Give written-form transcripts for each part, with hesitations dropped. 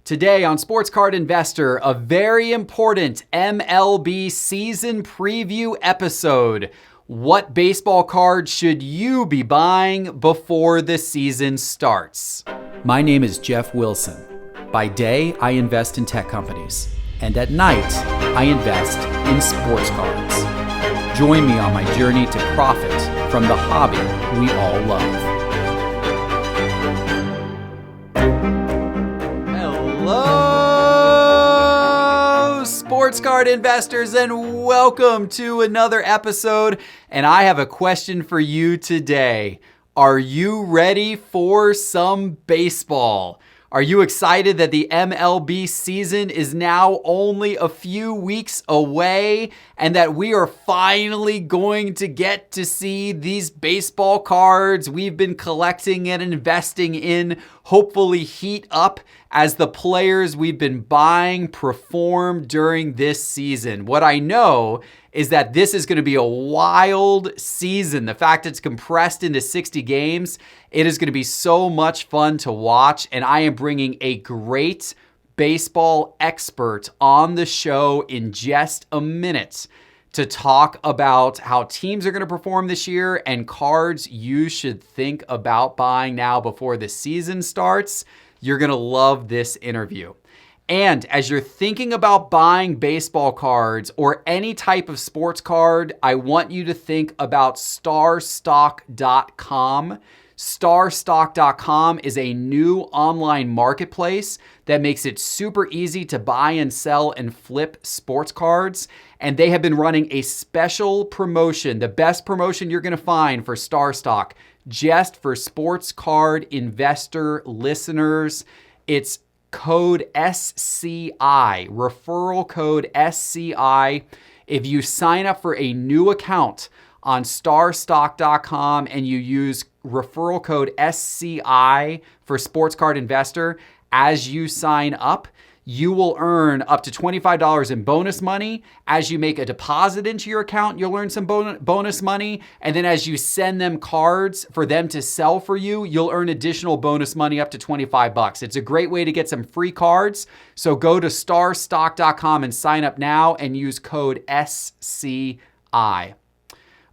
Today on Sports Card Investor, a very important MLB season preview episode. What baseball cards should you be buying before the season starts? My name is Geoff Wilson. By day, I invest in tech companies. And at night, I invest in sports cards. Join me on my journey to profit from the hobby we all love. Hello, sports card investors, and welcome to another episode. And I have a question for you today. Are you ready for some baseball? Are you excited that the MLB season is now only a few weeks away and that we are finally going to get to see these baseball cards we've been collecting and investing in hopefully heat up as the players we've been buying perform during this season? What I know is that this is going to be a wild season. The fact it's compressed into 60 games, it is going to be so much fun to watch. And I am bringing a great baseball expert on the show in just a minute to talk about how teams are going to perform this year and cards you should think about buying now before the season starts. You're going to love this interview. And as you're thinking about buying baseball cards or any type of sports card, I want you to think about starstock.com. Starstock.com is a new online marketplace that makes it super easy to buy and sell and flip sports cards. And they have been running a special promotion, the best promotion you're going to find for StarStock, just for sports card investor listeners. It's code SCI, referral code SCI. If you sign up for a new account on starstock.com and you use referral code SCI for Sports Card Investor, as you sign up, you will earn up to $25 in bonus money. As you make a deposit into your account, you'll earn some bonus money. And then as you send them cards for them to sell for you, you'll earn additional bonus money up to $25. It's a great way to get some free cards. So go to starstock.com and sign up now and use code SCI.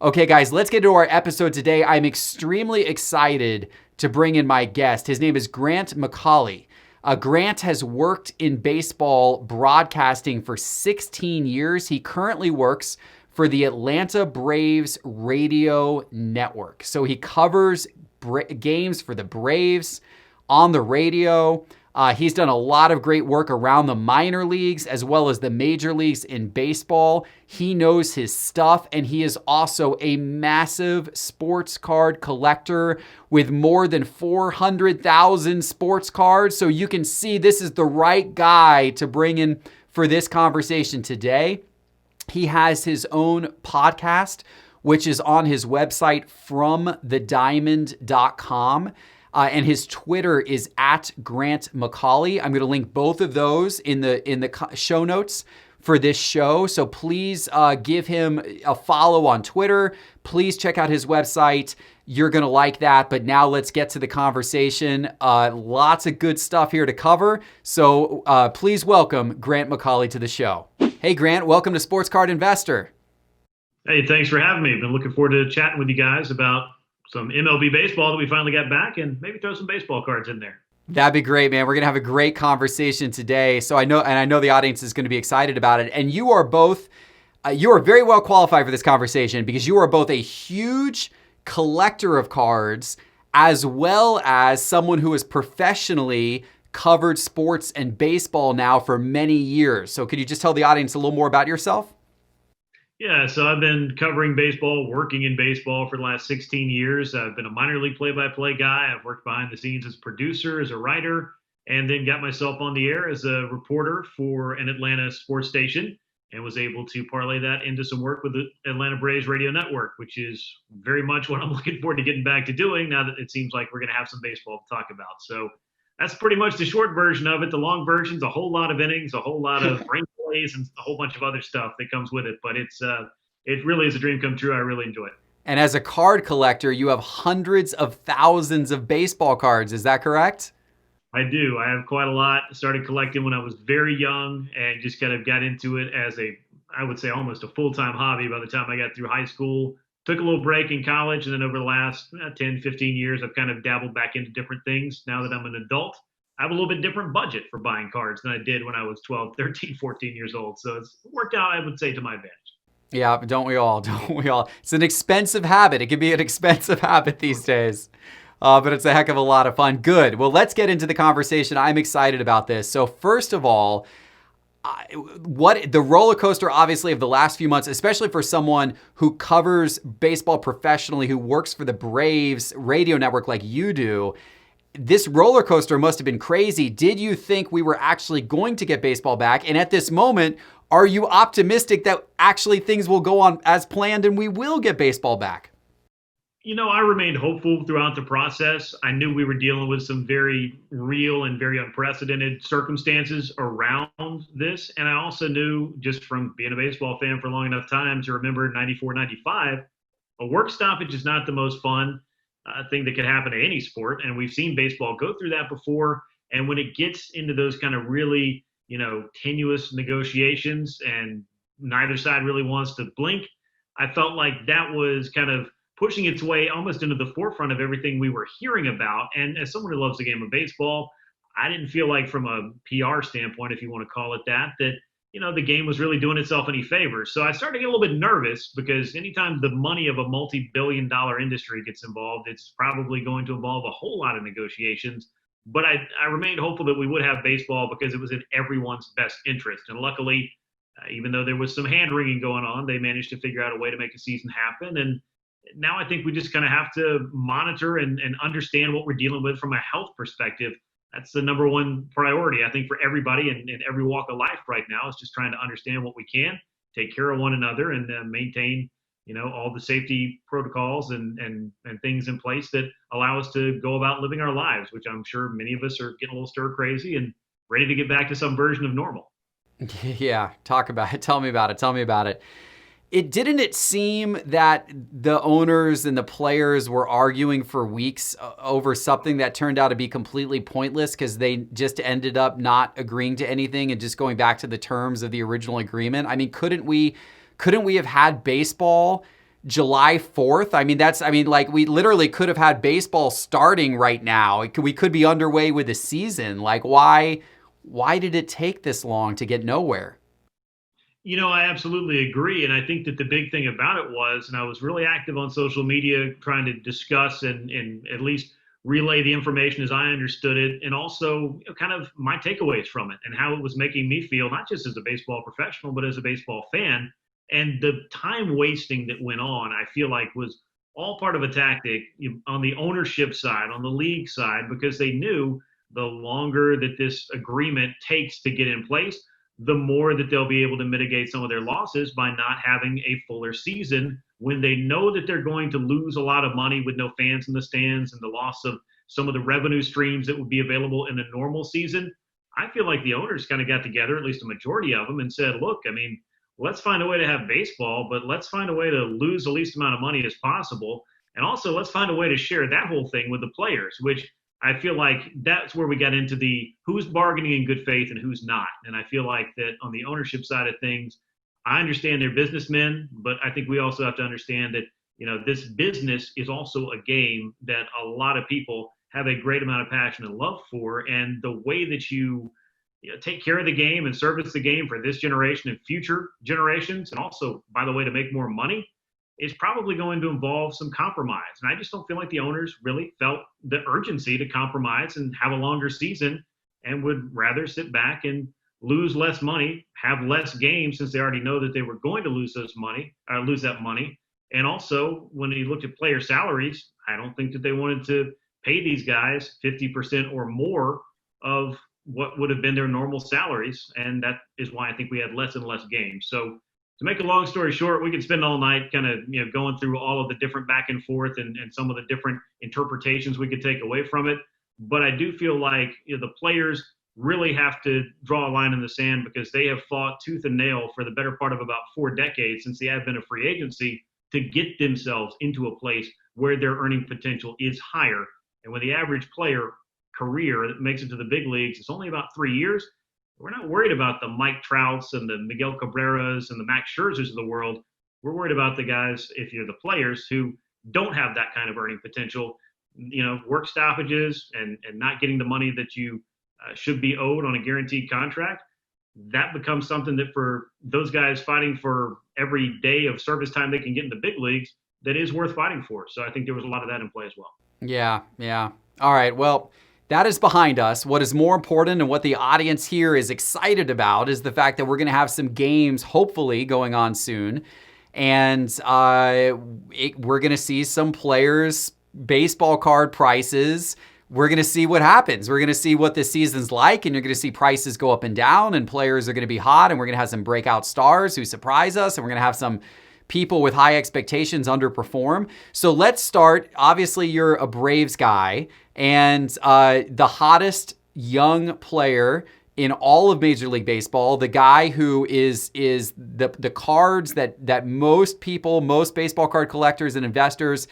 Okay, guys, let's get to our episode today. I'm extremely excited to bring in my guest. His name is Grant McAuley. Grant has worked in baseball broadcasting for 16 years. He currently works for the Atlanta Braves radio network. So he covers games for the Braves on the radio. He's done a lot of great work around the minor leagues as well as the major leagues in baseball. He knows his stuff, and he is also a massive sports card collector with more than 400,000 sports cards. So you can see this is the right guy to bring in for this conversation today. He has his own podcast, which is on his website, fromthediamond.com. And his Twitter is at Grant McAuley. I'm going to link both of those in the show notes for this show. So please give him a follow on Twitter. Please check out his website. You're going to like that. But now let's get to the conversation. Lots of good stuff here to cover. So please welcome Grant McAuley to the show. Hey, Grant, welcome to Sports Card Investor. Hey, thanks for having me. Been looking forward to chatting with you guys about some MLB baseball that we finally got back, and maybe throw some baseball cards in there. That'd be great, man. We're going to have a great conversation today. So I know the audience is going to be excited about it. And you are both, you are very well qualified for this conversation because you are both a huge collector of cards as well as someone who has professionally covered sports and baseball now for many years. So could you just tell the audience a little more about yourself? Yeah, so I've been covering baseball, working in baseball for the last 16 years. I've been a minor league play-by-play guy. I've worked behind the scenes as a producer, as a writer, and then got myself on the air as a reporter for an Atlanta sports station and was able to parlay that into some work with the Atlanta Braves radio network, which is very much what I'm looking forward to getting back to doing now that it seems like we're going to have some baseball to talk about. So that's pretty much the short version of it. The long version's a whole lot of innings, a whole lot of rain plays, and a whole bunch of other stuff that comes with it. But it really is a dream come true. I really enjoy it. And as a card collector, you have hundreds of thousands of baseball cards. Is that correct? I do. I have quite a lot. Started collecting when I was very young and just kind of got into it as I would say, almost a full-time hobby by the time I got through high school. Took a little break in college, and then over the last 10, 15 years, I've kind of dabbled back into different things. Now that I'm an adult, I have a little bit different budget for buying cards than I did when I was 12, 13, 14 years old. So it's worked out, I would say, to my advantage. Yeah, don't we all? Don't we all? It's an expensive habit. It can be an expensive habit these days. But it's a heck of a lot of fun. Good. Well, let's get into the conversation. I'm excited about this. So first of all, what the roller coaster, obviously, of the last few months, especially for someone who covers baseball professionally, who works for the Braves radio network like you do, this roller coaster must have been crazy. Did you think we were actually going to get baseball back? And at this moment, are you optimistic that actually things will go on as planned and we will get baseball back? I remained hopeful throughout the process. I knew we were dealing with some very real and very unprecedented circumstances around this. And I also knew, just from being a baseball fan for a long enough time to remember 94, 95, a work stoppage is not the most fun thing that could happen to any sport. And we've seen baseball go through that before. And when it gets into those kind of really, tenuous negotiations and neither side really wants to blink, I felt like that was kind of pushing its way almost into the forefront of everything we were hearing about. And as someone who loves the game of baseball, I didn't feel like, from a PR standpoint, if you want to call it that, the game was really doing itself any favors. So I started to get a little bit nervous, because anytime the money of a multi-billion-dollar industry gets involved, it's probably going to involve a whole lot of negotiations. But I remained hopeful that we would have baseball because it was in everyone's best interest. And luckily, even though there was some hand-wringing going on, they managed to figure out a way to make a season happen. And now I think we just kind of have to monitor and understand what we're dealing with from a health perspective. That's the number one priority, I think, for everybody in every walk of life right now, is just trying to understand what we can, take care of one another, and maintain, all the safety protocols and things in place that allow us to go about living our lives, which I'm sure many of us are getting a little stir crazy and ready to get back to some version of normal. Yeah, talk about it. Tell me about it. Tell me about it. It seem that the owners and the players were arguing for weeks over something that turned out to be completely pointless, because they just ended up not agreeing to anything and just going back to the terms of the original agreement? I mean, couldn't we have had baseball July 4th? Like, we literally could have had baseball starting right now. We could be underway with the season. Like, why did it take this long to get nowhere? I absolutely agree. And I think that the big thing about it was, and I was really active on social media trying to discuss and at least relay the information as I understood it, and also kind of my takeaways from it and how it was making me feel, not just as a baseball professional, but as a baseball fan. And the time wasting that went on, I feel like, was all part of a tactic on the ownership side, on the league side, because they knew the longer that this agreement takes to get in place, the more that they'll be able to mitigate some of their losses by not having a fuller season, when they know that they're going to lose a lot of money with no fans in the stands and the loss of some of the revenue streams that would be available in a normal season. I feel like the owners kind of got together, at least a majority of them, and said, look, let's find a way to have baseball, but let's find a way to lose the least amount of money as possible. And also, let's find a way to share that whole thing with the players, which I feel like that's where we got into the who's bargaining in good faith and who's not. And I feel like that on the ownership side of things, I understand they're businessmen, but I think we also have to understand that, this business is also a game that a lot of people have a great amount of passion and love for. And the way that you take care of the game and service the game for this generation and future generations, and also, by the way, to make more money, is probably going to involve some compromise. And I just don't feel like the owners really felt the urgency to compromise and have a longer season, and would rather sit back and lose less money, have less games, since they already know that they were going to lose that money. And also, when you looked at player salaries, I don't think that they wanted to pay these guys 50% or more of what would have been their normal salaries. And that is why I think we had less and less games. So to make a long story short, we could spend all night kind of going through all of the different back and forth and some of the different interpretations we could take away from it. But I do feel like the players really have to draw a line in the sand, because they have fought tooth and nail for the better part of about 4 decades since the advent of free agency to get themselves into a place where their earning potential is higher. And when the average player career that makes it to the big leagues, it's only about 3 years. We're not worried about the Mike Trouts and the Miguel Cabreras and the Max Scherzers of the world. We're worried about the guys, if you're the players, who don't have that kind of earning potential, work stoppages and not getting the money that you should be owed on a guaranteed contract. That becomes something that for those guys fighting for every day of service time they can get in the big leagues, that is worth fighting for. So I think there was a lot of that in play as well. Yeah. All right. Well, that is behind us. What is more important and what the audience here is excited about is the fact that we're going to have some games, hopefully, going on soon. And we're going to see some players' baseball card prices. We're going to see what happens. We're going to see what this season's like, and you're going to see prices go up and down, and players are going to be hot, and we're going to have some breakout stars who surprise us, and we're going to have some people with high expectations underperform. So let's start. Obviously, you're a Braves guy, and the hottest young player in all of Major League Baseball, the guy who is the cards that most people, most baseball card collectors and investors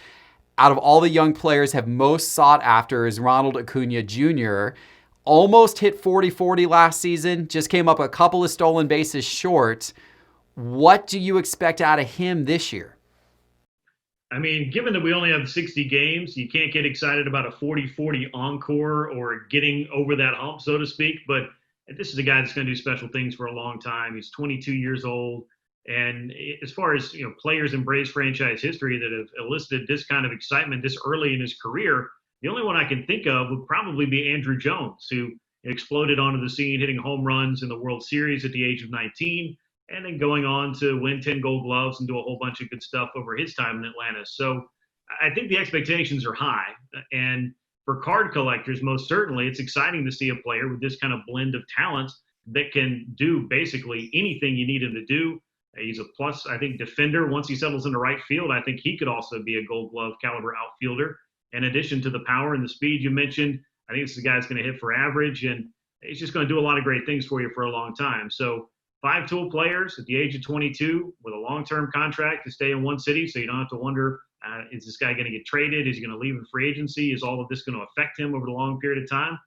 out of all the young players have most sought after is Ronald Acuna Jr. Almost hit 40-40 last season, just came up a couple of stolen bases short. What do you expect out of him this year? I mean, given that we only have 60 games, you can't get excited about a 40-40 encore or getting over that hump, so to speak. But this is a guy that's going to do special things for a long time. He's 22 years old. And as far as players in Braves franchise history that have elicited this kind of excitement this early in his career, the only one I can think of would probably be Andrew Jones, who exploded onto the scene, hitting home runs in the World Series at the age of 19, and then going on to win 10 Gold Gloves and do a whole bunch of good stuff over his time in Atlanta. So I think the expectations are high. And for card collectors, most certainly, it's exciting to see a player with this kind of blend of talents that can do basically anything you need him to do. He's a plus, I think, defender. Once he settles into right field, I think he could also be a Gold Glove caliber outfielder. In addition to the power and the speed you mentioned, I think this is a guy that's going to hit for average, and he's just going to do a lot of great things for you for a long time. So 5-tool players at the age of 22 with a long-term contract to stay in one city, so you don't have to wonder, is this guy going to get traded? Is he going to leave in free agency? Is all of this going to affect him over the long period of time?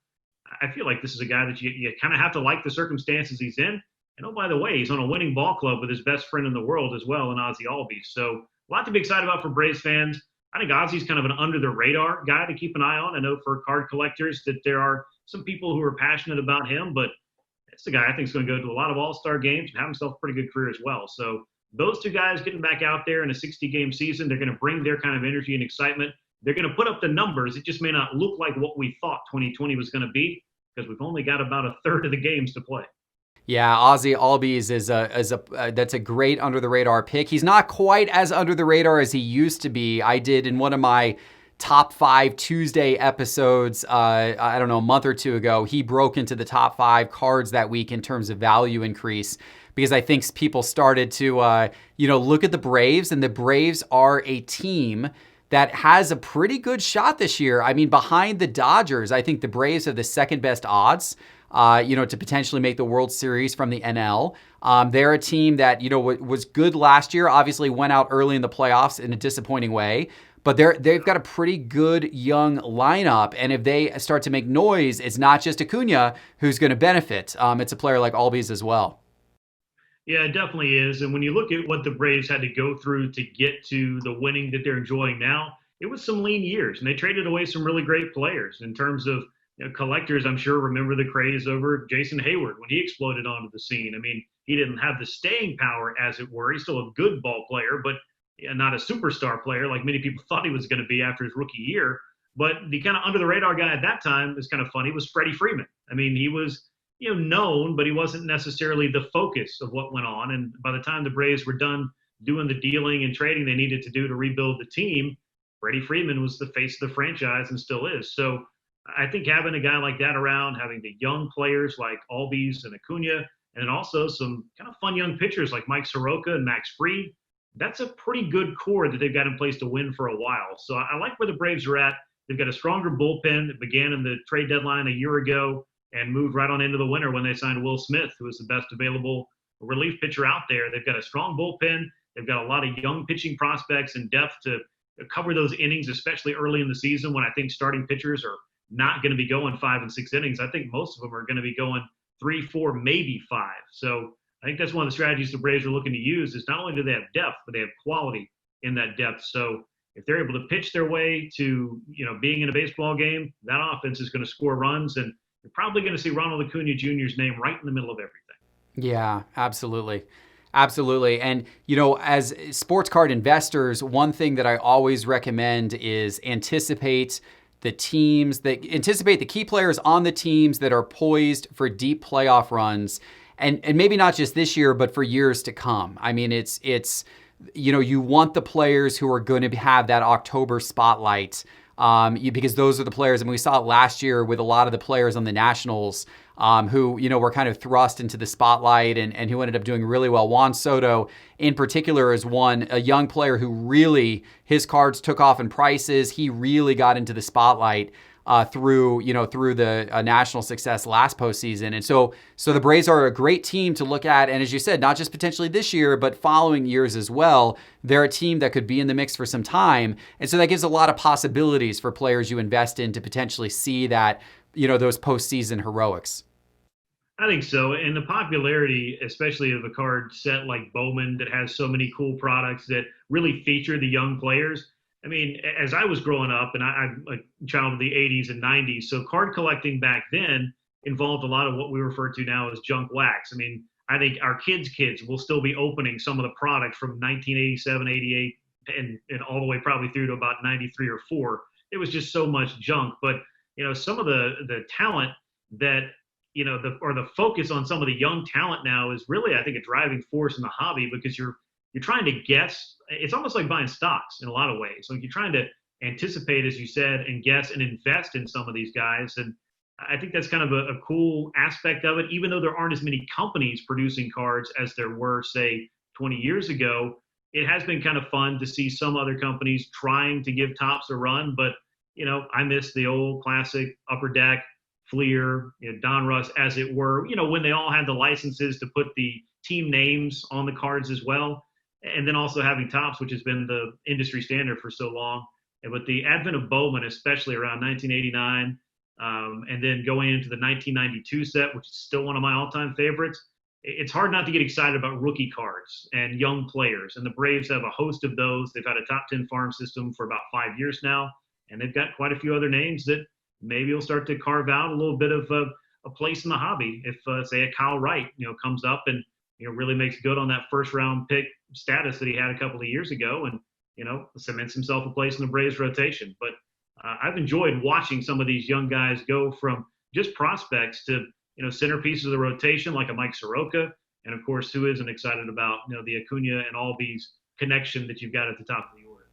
I feel like this is a guy that you kind of have to like the circumstances he's in. And, oh, by the way, he's on a winning ball club with his best friend in the world as well, in Ozzie Albies. So a lot to be excited about for Braves fans. I think Ozzie's kind of an under-the-radar guy to keep an eye on. I know for card collectors that there are some people who are passionate about him, but it's a guy I think is going to go to a lot of all-star games and have himself a pretty good career as well. So those two guys getting back out there in a 60-game season, they're going to bring their kind of energy and excitement. They're going to put up the numbers. It just may not look like what we thought 2020 was going to be because we've only got about a third of the games to play. Yeah, Ozzie Albies is that's a great under the radar pick. He's not quite as under the radar as he used to be. I did in one of my top 5 Tuesday episodes, I don't know, a month or two ago, he broke into the top 5 cards that week in terms of value increase because I think people started to look at the Braves, and the Braves are a team that has a pretty good shot this year. I mean, behind the Dodgers, I think the Braves have the second best odds. To potentially make the World Series from the NL. They're a team that, was good last year, obviously went out early in the playoffs in a disappointing way, but they've got a pretty good young lineup. And if they start to make noise, it's not just Acuna who's going to benefit. It's a player like Albies as well. Yeah, it definitely is. And when you look at what the Braves had to go through to get to the winning that they're enjoying now, it was some lean years, and they traded away some really great players in terms of collectors. I'm sure remember the craze over Jason Hayward when he exploded onto the scene. I mean, he didn't have the staying power, as it were. He's still a good ball player, but not a superstar player like many people thought he was going to be after his rookie year. But the kind of under the radar guy at that time is kind of funny was Freddie Freeman. I mean, he was known, but he wasn't necessarily the focus of what went on. And by the time the Braves were done doing the dealing and trading they needed to do to rebuild the team, Freddie Freeman was the face of the franchise and still is. So I think having a guy like that around, having the young players like Albies and Acuna, and then also some kind of fun young pitchers like Mike Soroka and Max Fried, that's a pretty good core that they've got in place to win for a while. So I like where the Braves are at. They've got a stronger bullpen that began in the trade deadline a year ago and moved right on into the winter when they signed Will Smith, who was the best available relief pitcher out there. They've got a strong bullpen. They've got a lot of young pitching prospects and depth to cover those innings, especially early in the season when I think starting pitchers are not going to be going 5 and 6 innings. I think most of them are going to be going 3, 4, maybe 5. So I think that's one of the strategies the Braves are looking to use is not only do they have depth, but they have quality in that depth. So if they're able to pitch their way to, being in a baseball game, that offense is going to score runs, and you're probably going to see Ronald Acuna Jr.'s name right in the middle of everything. Yeah, absolutely. Absolutely. And, as sports card investors, one thing that I always recommend is anticipate the key players on the teams that are poised for deep playoff runs. And maybe not just this year, but for years to come. I mean, it's you want the players who are going to have that October spotlight because those are the players. I mean, we saw it last year with a lot of the players on the Nationals who, were kind of thrust into the spotlight and who ended up doing really well. Juan Soto, in particular, is a young player who really, his cards took off in prices. He really got into the spotlight through the national success last postseason. And so the Braves are a great team to look at. And as you said, not just potentially this year, but following years as well. They're a team that could be in the mix for some time. And so that gives a lot of possibilities for players you invest in to potentially see that, those postseason heroics. I think so. And the popularity, especially of a card set like Bowman that has so many cool products that really feature the young players. I mean, as I was growing up, and I'm a child of the 80s and 90s, so card collecting back then involved a lot of what we refer to now as junk wax. I mean, I think our kids' will still be opening some of the products from 1987, 88, and all the way probably through to about 93 or 4. It was just so much junk. But, some of the talent that, the focus on some of the young talent now is really, I think, a driving force in the hobby because you're trying to guess. It's almost like buying stocks in a lot of ways. Like you're trying to anticipate, as you said, and guess and invest in some of these guys. And I think that's kind of a cool aspect of it, even though there aren't as many companies producing cards as there were, say, 20 years ago. It has been kind of fun to see some other companies trying to give Topps a run. But, I miss the old classic Upper Deck, Fleer, Donruss, as it were, when they all had the licenses to put the team names on the cards as well. And then also having Topps, which has been the industry standard for so long. And with the advent of Bowman, especially around 1989, and then going into the 1992 set, which is still one of my all-time favorites, it's hard not to get excited about rookie cards and young players. And the Braves have a host of those. They've had a top 10 farm system for about 5 years now, and they've got quite a few other names that maybe will start to carve out a little bit of a place in the hobby. If, say, a Kyle Wright, comes up and really makes good on that first round pick status that he had a couple of years ago and, cements himself a place in the Braves rotation. But I've enjoyed watching some of these young guys go from just prospects to, centerpieces of the rotation like a Mike Soroka. And of course, who isn't excited about, the Acuna and Albies connection that you've got at the top of the order.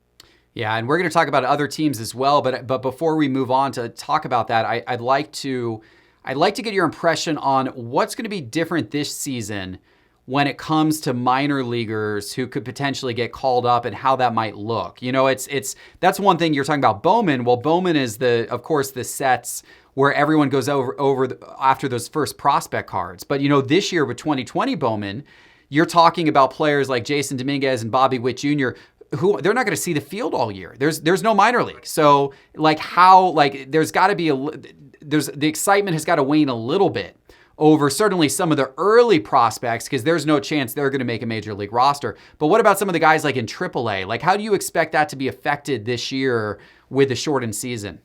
Yeah, and we're going to talk about other teams as well. But before we move on to talk about that, I'd like to get your impression on what's going to be different this season when it comes to minor leaguers who could potentially get called up and how that might look. That's one thing. You're talking about Bowman. Well, Bowman is of course the sets where everyone goes over after those first prospect cards. But this year with 2020 Bowman, you're talking about players like Jason Dominguez and Bobby Witt Jr., who they're not going to see the field all year. There's no minor league. So there's got to be the excitement has got to wane a little bit over certainly some of the early prospects because there's no chance they're going to make a major league roster. But what about some of the guys like in AAA? Like, how do you expect that to be affected this year with the shortened season?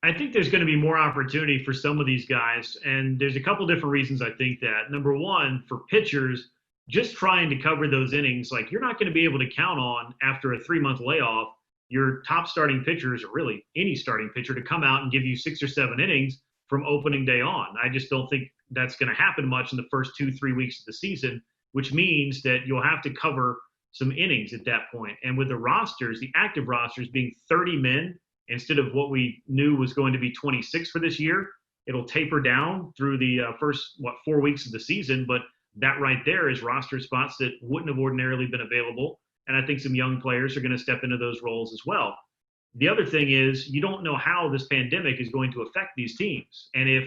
I think there's going to be more opportunity for some of these guys, and there's a couple different reasons I think that. Number one, for pitchers, just trying to cover those innings, like you're not going to be able to count on after a 3-month layoff your top starting pitchers, or really any starting pitcher, to come out and give you 6 or 7 innings from opening day on. I just don't think that's going to happen much in the first 2-3 weeks of the season, which means that you'll have to cover some innings at that point. And with the rosters, the active rosters being 30 men instead of what we knew was going to be 26 for this year, it'll taper down through the first 4 weeks of the season. But that right there is roster spots that wouldn't have ordinarily been available. And I think some young players are going to step into those roles as well. The other thing is you don't know how this pandemic is going to affect these teams. And if,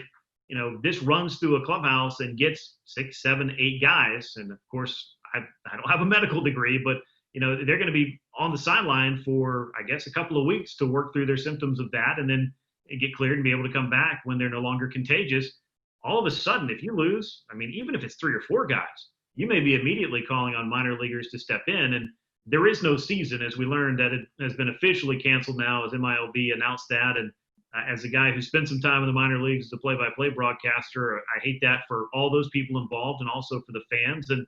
this runs through a clubhouse and gets 6, 7, 8 guys, and of course, I don't have a medical degree, but, they're going to be on the sideline for, I guess, a couple of weeks to work through their symptoms of that. And then, get cleared and be able to come back when they're no longer contagious. All of a sudden, if you lose, I mean, even if it's 3 or 4 guys, you may be immediately calling on minor leaguers to step in. And there is no season, as we learned that it has been officially canceled now, as MILB announced that. And as a guy who spent some time in the minor leagues as a play-by-play broadcaster, I hate that for all those people involved and also for the fans and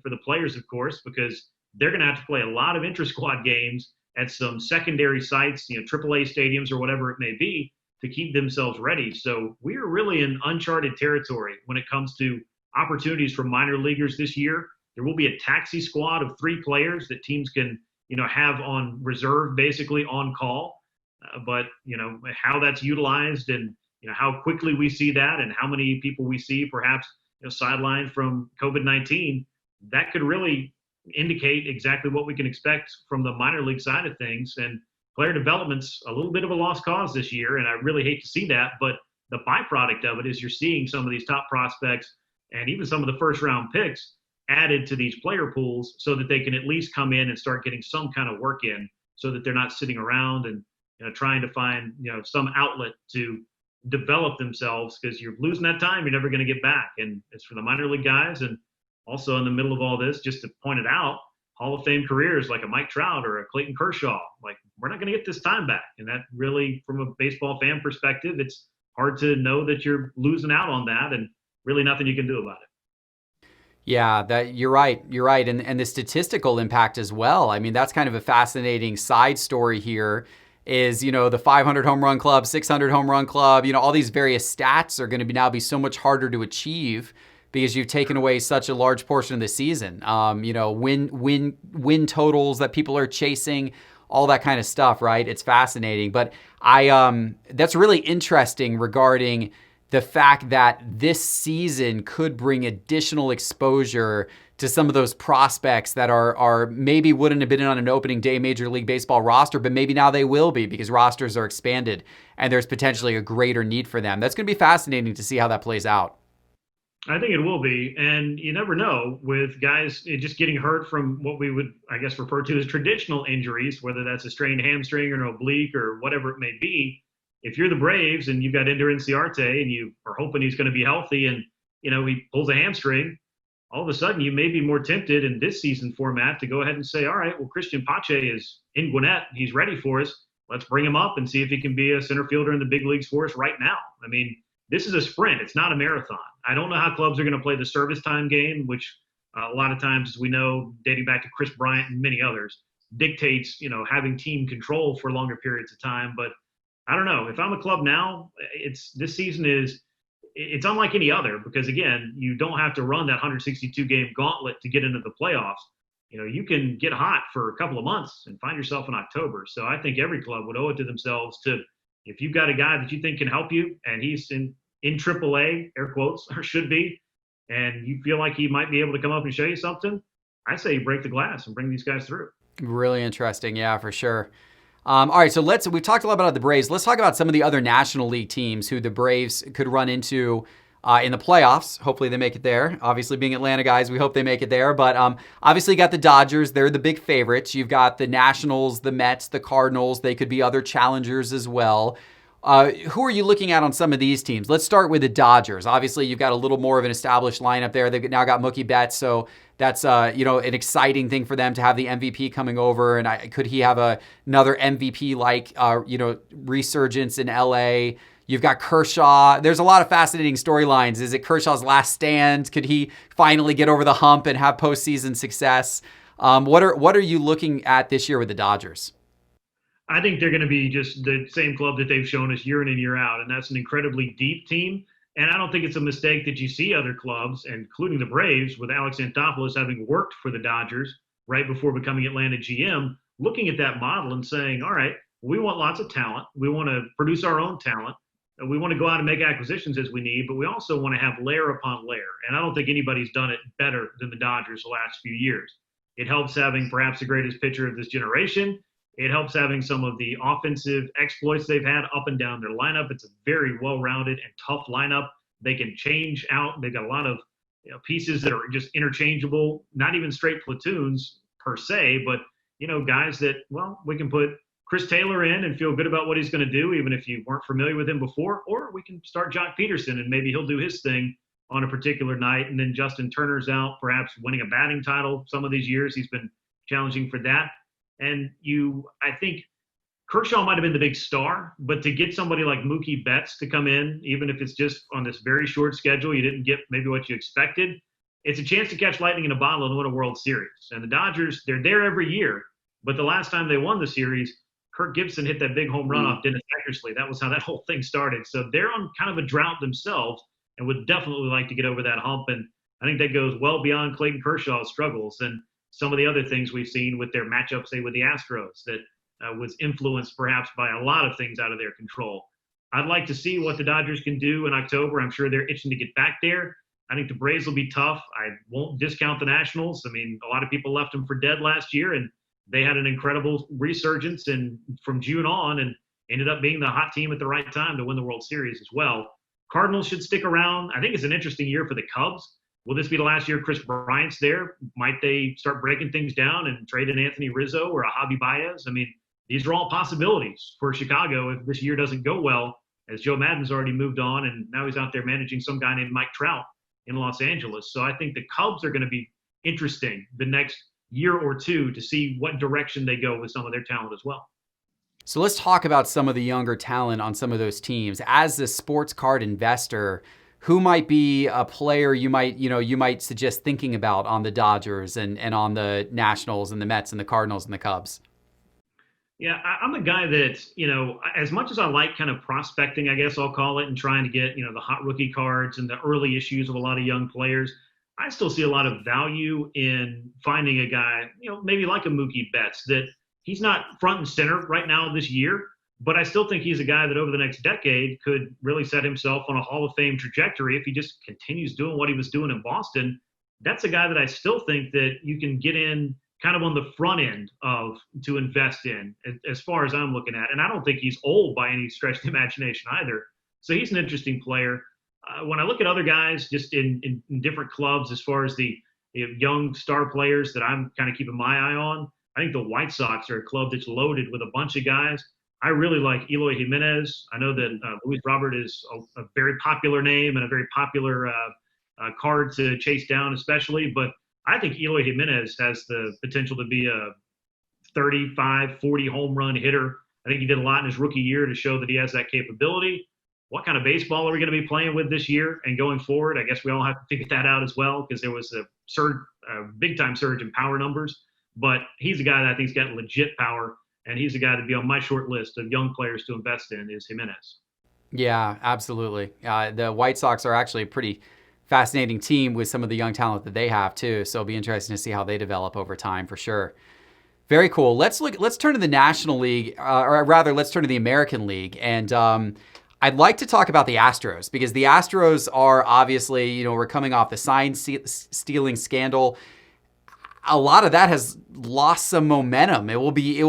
for the players, of course, because they're going to have to play a lot of intra-squad games at some secondary sites, AAA stadiums or whatever it may be, to keep themselves ready. So we're really in uncharted territory when it comes to opportunities for minor leaguers this year. There will be a taxi squad of 3 players that teams can, have on reserve, basically on call. But how that's utilized and how quickly we see that and how many people we see perhaps sidelined from COVID-19, that could really indicate exactly what we can expect from the minor league side of things. And player development's a little bit of a lost cause this year, and I really hate to see that. But the byproduct of it is you're seeing some of these top prospects and even some of the first round picks added to these player pools so that they can at least come in and start getting some kind of work in, so that they're not sitting around and trying to find some outlet to develop themselves, because you're losing that time you're never going to get back. And it's for the minor league guys. And also in the middle of all this, just to point it out, Hall of Fame careers like a Mike Trout or a Clayton Kershaw, like, we're not going to get this time back. And that really, from a baseball fan perspective, it's hard to know that you're losing out on that and really nothing you can do about it. Yeah, that you're right. You're right. And the statistical impact as well. I mean, that's kind of a fascinating side story here is, the 500 home run club, 600 home run club, all these various stats are going to now be so much harder to achieve because you've taken away such a large portion of the season. Win totals that people are chasing, all that kind of stuff, right? It's fascinating. But that's really interesting regarding the fact that this season could bring additional exposure to some of those prospects that are maybe wouldn't have been on an opening day Major League Baseball roster, but maybe now they will be because rosters are expanded and there's potentially a greater need for them. That's going to be fascinating to see how that plays out. I think it will be. And you never know with guys just getting hurt from what we would, I guess, refer to as traditional injuries, whether that's a strained hamstring or an oblique or whatever it may be. If you're the Braves and you've got Ender Inciarte and you are hoping he's going to be healthy and, he pulls a hamstring, all of a sudden you may be more tempted in this season format to go ahead and say, all right, well, Christian Pache is in Gwinnett. He's ready for us. Let's bring him up and see if he can be a center fielder in the big leagues for us right now. I mean, this is a sprint. It's not a marathon. I don't know how clubs are going to play the service time game, which a lot of times, as we know, dating back to Chris Bryant and many others, dictates, having team control for longer periods of time. But I don't know. If I'm a club now, this season it's unlike any other because, again, you don't have to run that 162-game gauntlet to get into the playoffs. You can get hot for a couple of months and find yourself in October. So I think every club would owe it to themselves to, if you've got a guy that you think can help you and he's in AAA, air quotes, or should be, and you feel like he might be able to come up and show you something, I say you break the glass and bring these guys through. Really interesting. Yeah, for sure. All right, so we've talked a lot about the Braves. Let's talk about some of the other National League teams who the Braves could run into in the playoffs. Hopefully they make it there. Obviously, being Atlanta guys, we hope they make it there. But obviously you got the Dodgers. They're the big favorites. You've got the Nationals, the Mets, the Cardinals. They could be other challengers as well. Who are you looking at on some of these teams? Let's start with the Dodgers. Obviously, you've got a little more of an established lineup there. They've now got Mookie Betts, so that's an exciting thing for them to have the MVP coming over. And could he have another MVP-like resurgence in LA? You've got Kershaw. There's a lot of fascinating storylines. Is it Kershaw's last stand? Could he finally get over the hump and have postseason success? What are you looking at this year with the Dodgers? I think they're going to be just the same club that they've shown us year in and year out, and that's an incredibly deep team. And I don't think it's a mistake that you see other clubs, including the Braves, with Alex Anthopoulos having worked for the Dodgers right before becoming Atlanta GM, looking at that model and saying, all right, we want lots of talent. We want to produce our own talent. We want to go out and make acquisitions as we need, but we also want to have layer upon layer. And I don't think anybody's done it better than the Dodgers the last few years. It helps having perhaps the greatest pitcher of this generation. It helps having some of the offensive exploits they've had up and down their lineup. It's a very well-rounded and tough lineup. They can change out. They've got a lot of pieces that are just interchangeable, not even straight platoons per se, but guys that, well, we can put Chris Taylor in and feel good about what he's going to do, even if you weren't familiar with him before, or we can start Jock Peterson and maybe he'll do his thing on a particular night. And then Justin Turner's out, perhaps winning a batting title some of these years. He's been challenging for that. And I think Kershaw might have been the big star, but to get somebody like Mookie Betts to come in, even if it's just on this very short schedule, you didn't get maybe what you expected. It's a chance to catch lightning in a bottle and win a World Series. And the Dodgers, they're there every year. But the last time they won the series, Kirk Gibson hit that big home run off Dennis Eckersley. That was how that whole thing started. So they're on kind of a drought themselves and would definitely like to get over that hump. And I think that goes well beyond Clayton Kershaw's struggles and some of the other things we've seen with their matchup, say, with the Astros, that was influenced perhaps by a lot of things out of their control. I'd like to see what the Dodgers can do in October. I'm sure they're itching to get back there. I think the Braves will be tough. I won't discount the Nationals. I mean, a lot of people left them for dead last year, and they had an incredible resurgence from June on and ended up being the hot team at the right time to win the World Series as well. Cardinals should stick around. I think it's an interesting year for the Cubs. Will this be the last year Chris Bryant's there? Might they start breaking things down and trade in Anthony Rizzo or a Javi Baez? I mean, these are all possibilities for Chicago if this year doesn't go well, as Joe Maddon's already moved on, and now he's out there managing some guy named Mike Trout in Los Angeles. So I think the Cubs are going to be interesting the next year or two to see what direction they go with some of their talent as well. So let's talk about some of the younger talent on some of those teams. As a sports card investor, who might be a player you might suggest thinking about on the Dodgers and on the Nationals and the Mets and the Cardinals and the Cubs? Yeah, I'm a guy that, as much as I like kind of prospecting, I guess I'll call it, and trying to get, the hot rookie cards and the early issues of a lot of young players, I still see a lot of value in finding a guy, maybe like a Mookie Betts, that he's not front and center right now this year, but I still think he's a guy that over the next decade could really set himself on a Hall of Fame trajectory if he just continues doing what he was doing in Boston. That's a guy that I still think that you can get in kind of on the front end of to invest in as far as I'm looking at. And I don't think he's old by any stretch of the imagination either. So he's an interesting player. When I look at other guys just in different clubs, as far as the young star players that I'm kind of keeping my eye on, I think the White Sox are a club that's loaded with a bunch of guys. I really like Eloy Jimenez. I know that Luis Robert is a very popular name and a very popular card to chase down especially, but I think Eloy Jimenez has the potential to be a 35, 40 home run hitter. I think he did a lot in his rookie year to show that he has that capability. What kind of baseball are we going to be playing with this year and going forward? I guess we all have to figure that out as well, because there was a big-time surge in power numbers. But he's a guy that I think's got legit power, and he's a guy to be on my short list of young players to invest in is Jimenez. Yeah, absolutely. The White Sox are actually a pretty fascinating team with some of the young talent that they have too. So it'll be interesting to see how they develop over time for sure. Very cool. Let's turn to the National League, or rather, let's turn to the American League. And I'd like to talk about the Astros, because the Astros are obviously, we're coming off the sign stealing scandal. A lot of that has lost some momentum. It will be,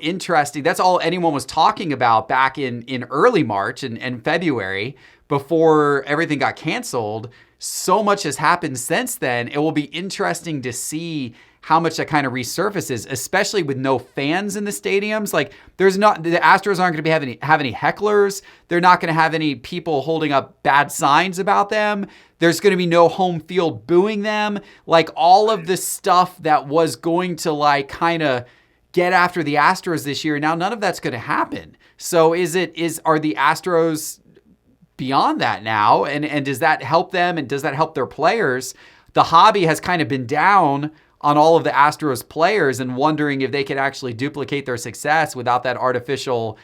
interesting. That's all anyone was talking about back in early March and February before everything got canceled. So much has happened since then. It will be interesting to see how much that kind of resurfaces, especially with no fans in the stadiums. Like, the Astros aren't going to have any hecklers. They're not going to have any people holding up bad signs about them. There's going to be no home field booing them. Like, all of the stuff that was going to kind of get after the Astros this year, now none of that's going to happen. So are the Astros beyond that now? And does that help them? And does that help their players? The hobby has kind of been down on all of the Astros players and wondering if they could actually duplicate their success without that artificial,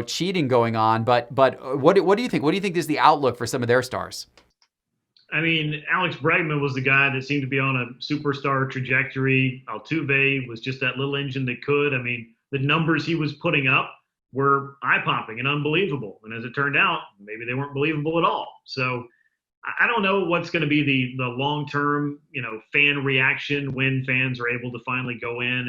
cheating going on. But what do you think? What do you think is the outlook for some of their stars? I mean, Alex Bregman was the guy that seemed to be on a superstar trajectory. Altuve was just that little engine that could. I mean, the numbers he was putting up were eye-popping and unbelievable. And as it turned out, maybe they weren't believable at all. So I don't know what's going to be the long-term, fan reaction when fans are able to finally go in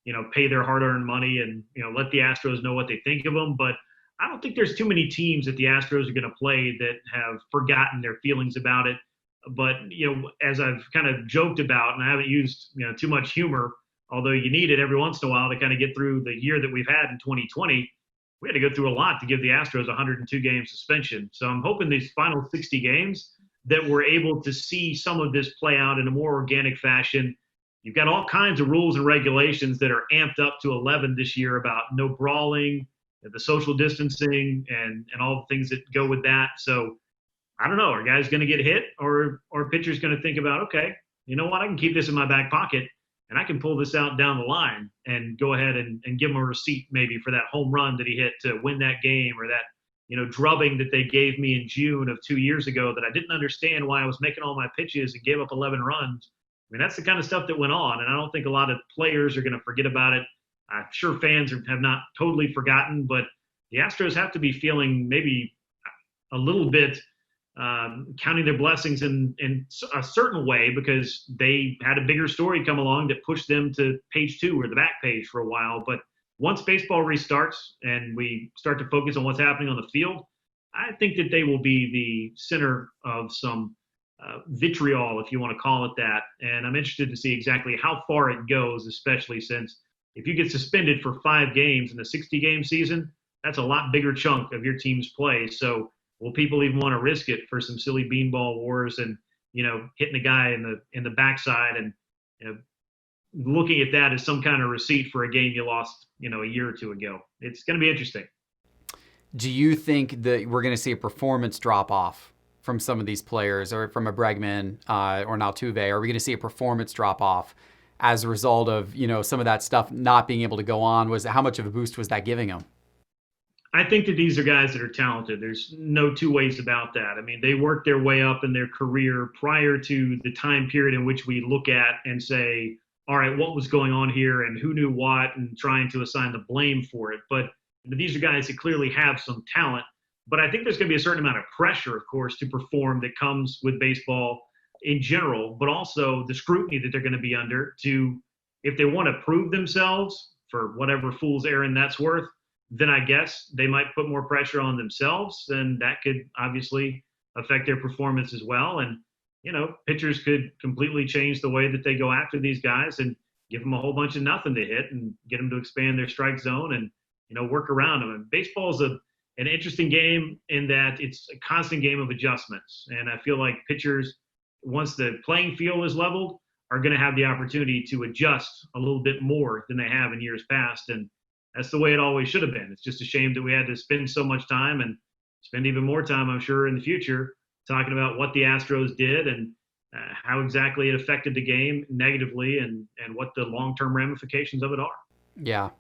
and, pay their hard-earned money and, let the Astros know what they think of them. But I don't think there's too many teams that the Astros are going to play that have forgotten their feelings about it. But, as I've kind of joked about, and I haven't used, too much humor although you need it every once in a while to kind of get through the year that we've had in 2020, we had to go through a lot to give the Astros a 102-game suspension. So I'm hoping these final 60 games that we're able to see some of this play out in a more organic fashion. You've got all kinds of rules and regulations that are amped up to 11 this year about no brawling, the social distancing, and all the things that go with that. So I don't know, are guys going to get hit, or pitchers going to think about, okay, you know what, I can keep this in my back pocket and I can pull this out down the line and go ahead and give him a receipt maybe for that home run that he hit to win that game, or that, drubbing that they gave me in June of 2 years ago that I didn't understand why I was making all my pitches and gave up 11 runs. I mean, that's the kind of stuff that went on, and I don't think a lot of players are going to forget about it. I'm sure fans have not totally forgotten, but the Astros have to be feeling maybe a little bit counting their blessings in a certain way, because they had a bigger story come along that pushed them to page 2 or the back page for a while. But once baseball restarts and we start to focus on what's happening on the field, I think that they will be the center of some vitriol, if you want to call it that. And I'm interested to see exactly how far it goes, especially since if you get suspended for 5 games in the 60-game season, that's a lot bigger chunk of your team's play. So will people even want to risk it for some silly beanball wars and, hitting a guy in the backside and, looking at that as some kind of receipt for a game you lost, a year or two ago? It's going to be interesting. Do you think that we're going to see a performance drop off from some of these players, or from a Bregman or an Altuve? Are we going to see a performance drop off as a result of, some of that stuff not being able to go on? How much of a boost was that giving them? I think that these are guys that are talented. There's no two ways about that. I mean, they worked their way up in their career prior to the time period in which we look at and say, all right, what was going on here and who knew what, and trying to assign the blame for it. But these are guys that clearly have some talent. But I think there's going to be a certain amount of pressure, of course, to perform that comes with baseball in general, but also the scrutiny that they're going to be under to, if they want to prove themselves for whatever fool's errand that's worth, then I guess they might put more pressure on themselves, and that could obviously affect their performance as well. And, pitchers could completely change the way that they go after these guys and give them a whole bunch of nothing to hit and get them to expand their strike zone and, work around them. And baseball is an interesting game in that it's a constant game of adjustments. And I feel like pitchers, once the playing field is leveled, are going to have the opportunity to adjust a little bit more than they have in years past. And that's the way it always should have been. It's just a shame that we had to spend so much time, and spend even more time, I'm sure, in the future, talking about what the Astros did and how exactly it affected the game negatively, and what the long-term ramifications of it are. Yeah.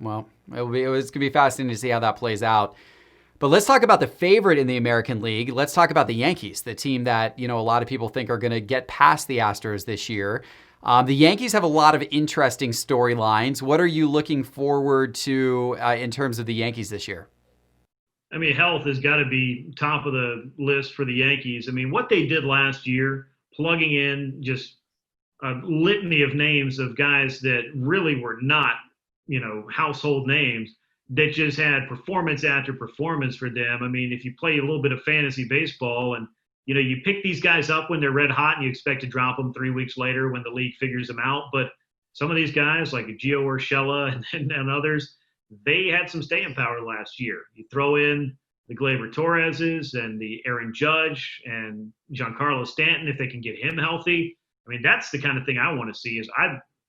Well, it's going to be fascinating to see how that plays out. But let's talk about the favorite in the American League. Let's talk about the Yankees, the team that, a lot of people think are going to get past the Astros this year. The Yankees have a lot of interesting storylines. What are you looking forward to in terms of the Yankees this year? I mean, health has got to be top of the list for the Yankees. I mean, what they did last year, plugging in just a litany of names of guys that really were not, household names, that just had performance after performance for them. I mean, if you play a little bit of fantasy baseball and, you pick these guys up when they're red hot and you expect to drop them 3 weeks later when the league figures them out. But some of these guys like Gio Urshela and others, they had some staying power last year. You throw in the Gleyber Torreses and the Aaron Judge and Giancarlo Stanton, if they can get him healthy. I mean, that's the kind of thing I want to see.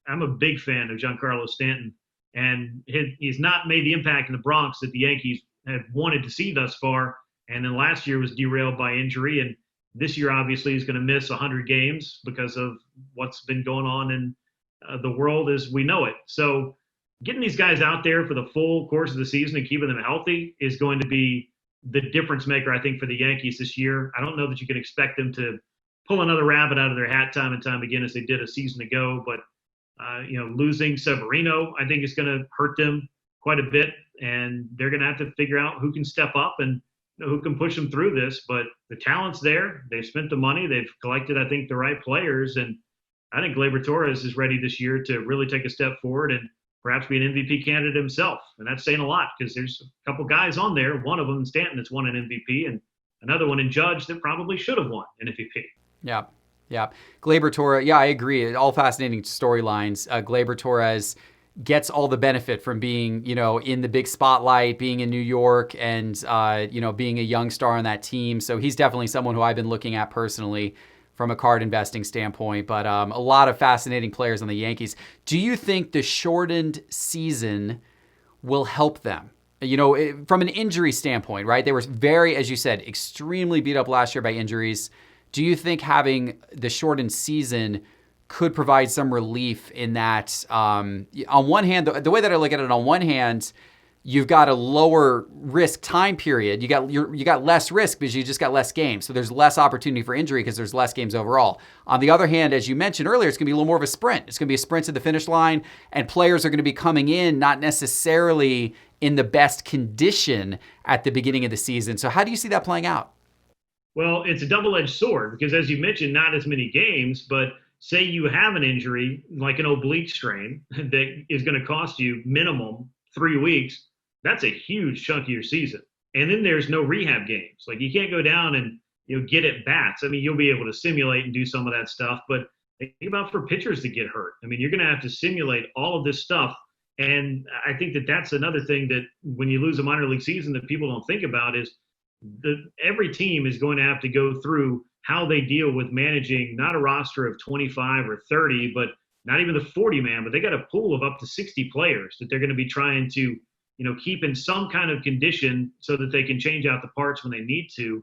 I'm a big fan of Giancarlo Stanton, and he's not made the impact in the Bronx that the Yankees have wanted to see thus far. And then last year was derailed by injury, and this year obviously he's going to miss 100 games because of what's been going on in the world as we know it. So getting these guys out there for the full course of the season and keeping them healthy is going to be the difference maker, I think, for the Yankees this year. I don't know that you can expect them to pull another rabbit out of their hat time and time again as they did a season ago, but losing Severino, I think, is going to hurt them quite a bit, and they're going to have to figure out who can step up and who can push them through this. But the talent's there. They've spent the money. They've collected, I think, the right players, and I think Gleyber Torres is ready this year to really take a step forward and perhaps be an MVP candidate himself. And that's saying a lot, because there's a couple guys on there, one of them in Stanton that's won an MVP, and another one in Judge that probably should have won an MVP. Yeah. Yeah. Gleyber Torres. Yeah, I agree. All fascinating storylines. Gleyber Torres gets all the benefit from being, in the big spotlight, being in New York, and being a young star on that team. So he's definitely someone who I've been looking at personally from a card investing standpoint. But a lot of fascinating players on the Yankees. Do you think the shortened season will help them? From an injury standpoint, right? They were very, as you said, extremely beat up last year by injuries. Do you think having the shortened season could provide some relief in that? On one hand, the way that I look at it, on one hand, you've got a lower risk time period. You got less risk because you just got less games. So there's less opportunity for injury because there's less games overall. On the other hand, as you mentioned earlier, it's going to be a little more of a sprint. It's going to be a sprint to the finish line, and players are going to be coming in not necessarily in the best condition at the beginning of the season. So how do you see that playing out? Well, it's a double-edged sword because, as you mentioned, not as many games, but say you have an injury like an oblique strain that is going to cost you minimum 3 weeks. That's a huge chunk of your season. And then there's no rehab games. Like, you can't go down and get at bats. I mean, you'll be able to simulate and do some of that stuff, but think about for pitchers to get hurt. I mean, you're going to have to simulate all of this stuff. And I think that that's another thing that when you lose a minor league season that people don't think about is every team is going to have to go through how they deal with managing not a roster of 25 or 30, but not even the 40 man, but they got a pool of up to 60 players that they're going to be trying to, keep in some kind of condition so that they can change out the parts when they need to.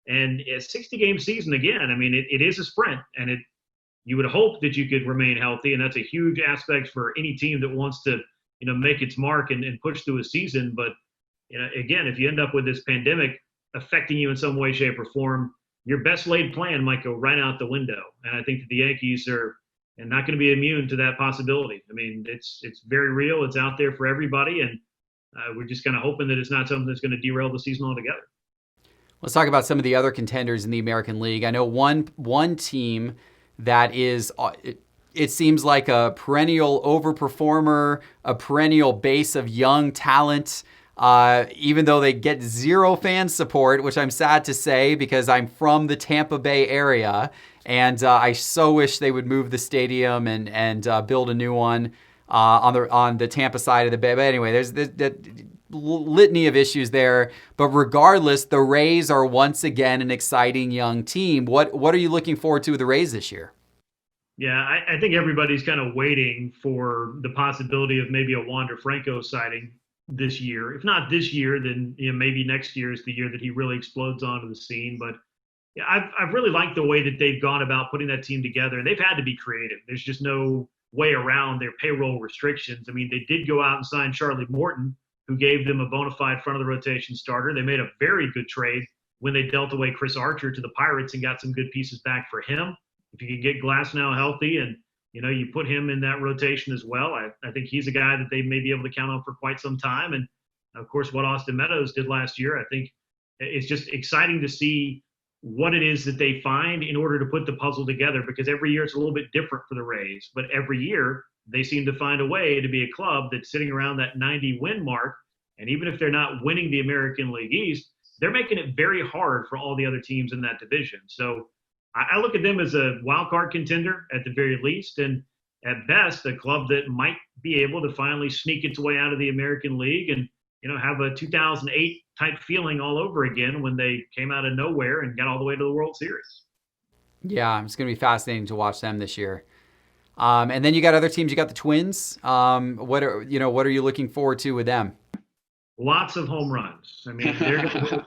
And a 60 game season, again, I mean, it is a sprint, and you would hope that you could remain healthy. And that's a huge aspect for any team that wants to, make its mark and push through a season. But, again, if you end up with this pandemic affecting you in some way, shape, or form, your best laid plan might go right out the window. And I think that the Yankees are not going to be immune to that possibility. I mean, it's very real. It's out there for everybody. And we're just kind of hoping that it's not something that's going to derail the season altogether. Let's talk about some of the other contenders in the American League. I know one team that is, it seems like a perennial overperformer, a perennial base of young talent. Even though they get zero fan support, which I'm sad to say because I'm from the Tampa Bay area, and I so wish they would move the stadium and build a new one on the Tampa side of the Bay. But anyway, there's the litany of issues there. But regardless, the Rays are once again an exciting young team. What are you looking forward to with the Rays this year? Yeah, I think everybody's kind of waiting for the possibility of maybe a Wander Franco sighting this year. If not this year, then maybe next year is the year that he really explodes onto the scene. But yeah, I've really liked the way that they've gone about putting that team together, and they've had to be creative. There's just no way around their payroll restrictions. I mean, they did go out and sign Charlie Morton, who gave them a bona fide front of the rotation starter. They made a very good trade when they dealt away Chris Archer to the Pirates and got some good pieces back for him. If you can get Glasnow healthy and you put him in that rotation as well, I think he's a guy that they may be able to count on for quite some time. And, of course, what Austin Meadows did last year, I think it's just exciting to see what it is that they find in order to put the puzzle together, because every year it's a little bit different for the Rays. But every year they seem to find a way to be a club that's sitting around that 90-win mark. And even if they're not winning the American League East, they're making it very hard for all the other teams in that division. So I look at them as a wild card contender at the very least, and at best, a club that might be able to finally sneak its way out of the American League and, have a 2008 type feeling all over again when they came out of nowhere and got all the way to the World Series. Yeah, it's going to be fascinating to watch them this year. And then you got other teams. You got the Twins. What are you looking forward to with them? Lots of home runs. I mean, they're going to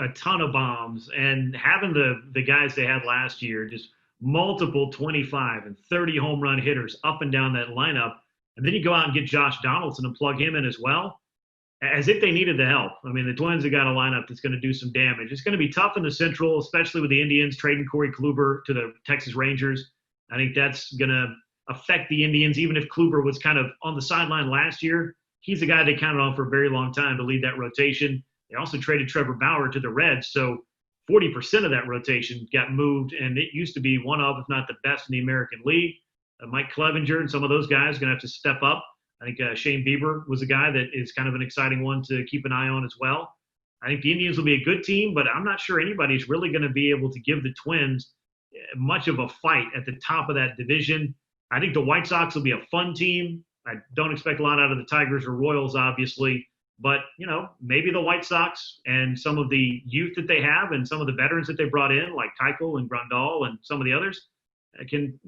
a ton of bombs, and having the guys they had last year, just multiple 25 and 30 home run hitters up and down that lineup. And then you go out and get Josh Donaldson and plug him in as well, as if they needed the help. I mean, the Twins have got a lineup that's going to do some damage. It's going to be tough in the Central, especially with the Indians trading Corey Kluber to the Texas Rangers. I think that's going to affect the Indians, even if Kluber was kind of on the sideline last year. He's a guy they counted on for a very long time to lead that rotation. They also traded Trevor Bauer to the Reds, so 40% of that rotation got moved, and it used to be one of, if not the best in the American League. Mike Clevenger and some of those guys are going to have to step up. I think Shane Bieber was a guy that is kind of an exciting one to keep an eye on as well. I think the Indians will be a good team, but I'm not sure anybody's really going to be able to give the Twins much of a fight at the top of that division. I think the White Sox will be a fun team. I don't expect a lot out of the Tigers or Royals, obviously, but maybe the White Sox and some of the youth that they have and some of the veterans that they brought in, like Keuchel and Grandal and some of the others, can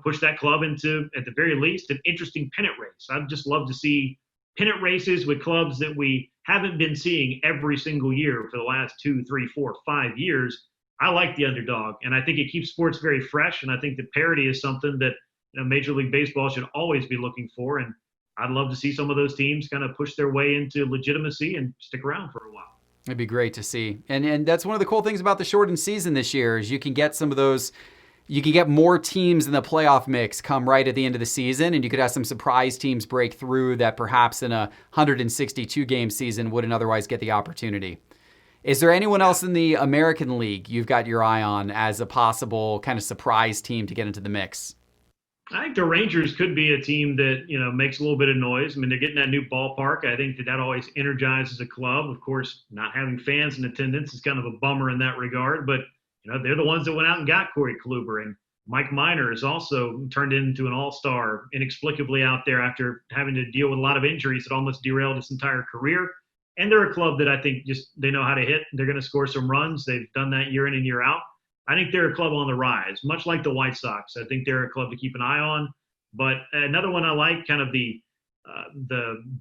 push that club into, at the very least, an interesting pennant race. I'd just love to see pennant races with clubs that we haven't been seeing every single year for the last 2, 3, 4, 5 years. I like the underdog, and I think it keeps sports very fresh. And I think that parity is something that Major League Baseball should always be looking for. And I'd love to see some of those teams kind of push their way into legitimacy and stick around for a while. It'd be great to see. And that's one of the cool things about the shortened season this year is you can get some of those. You can get more teams in the playoff mix come right at the end of the season, and you could have some surprise teams break through that perhaps in a 162-game season wouldn't otherwise get the opportunity. Is there anyone else in the American League you've got your eye on as a possible kind of surprise team to get into the mix? I think the Rangers could be a team that, makes a little bit of noise. I mean, they're getting that new ballpark. I think that always energizes a club. Of course, not having fans in attendance is kind of a bummer in that regard, but they're the ones that went out and got Corey Kluber, and Mike Minor is also turned into an all-star inexplicably out there after having to deal with a lot of injuries that almost derailed his entire career. And they're a club that I think just they know how to hit. They're going to score some runs. They've done that year in and year out. I think they're a club on the rise, much like the White Sox. I think they're a club to keep an eye on. But another one I like, kind of the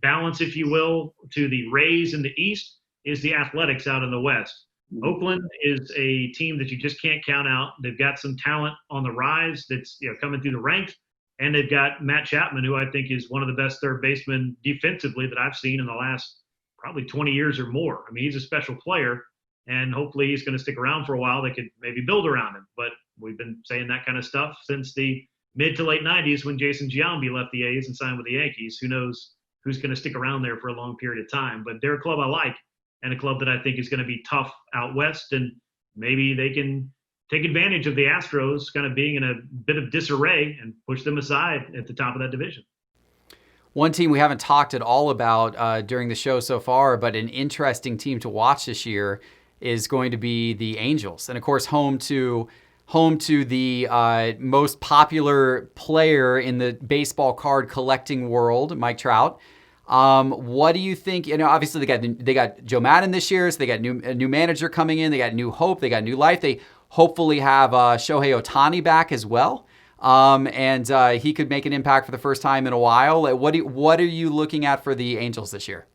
balance, if you will, to the Rays in the East is the Athletics out in the West. Oakland is a team that you just can't count out. They've got some talent on the rise that's coming through the ranks, and they've got Matt Chapman, who I think is one of the best third basemen defensively that I've seen in the last probably 20 years or more. I mean, he's a special player, and hopefully he's going to stick around for a while. They could maybe build around him, but we've been saying that kind of stuff since the mid to late 90s when Jason Giambi left the A's and signed with the Yankees. Who knows who's going to stick around there for a long period of time, but they're a club I like, and a club that I think is going to be tough out west, and maybe they can take advantage of the Astros kind of being in a bit of disarray and push them aside at the top of that division. One team we haven't talked at all about during the show so far, but an interesting team to watch this year is going to be the Angels. And of course, home to the most popular player in the baseball card collecting world, Mike Trout. What do you think? Obviously they got Joe Madden this year, so they got a new manager coming in. They got new hope. They got new life. They hopefully have Shohei Ohtani back as well, and he could make an impact for the first time in a while. What are you looking at for the Angels this year?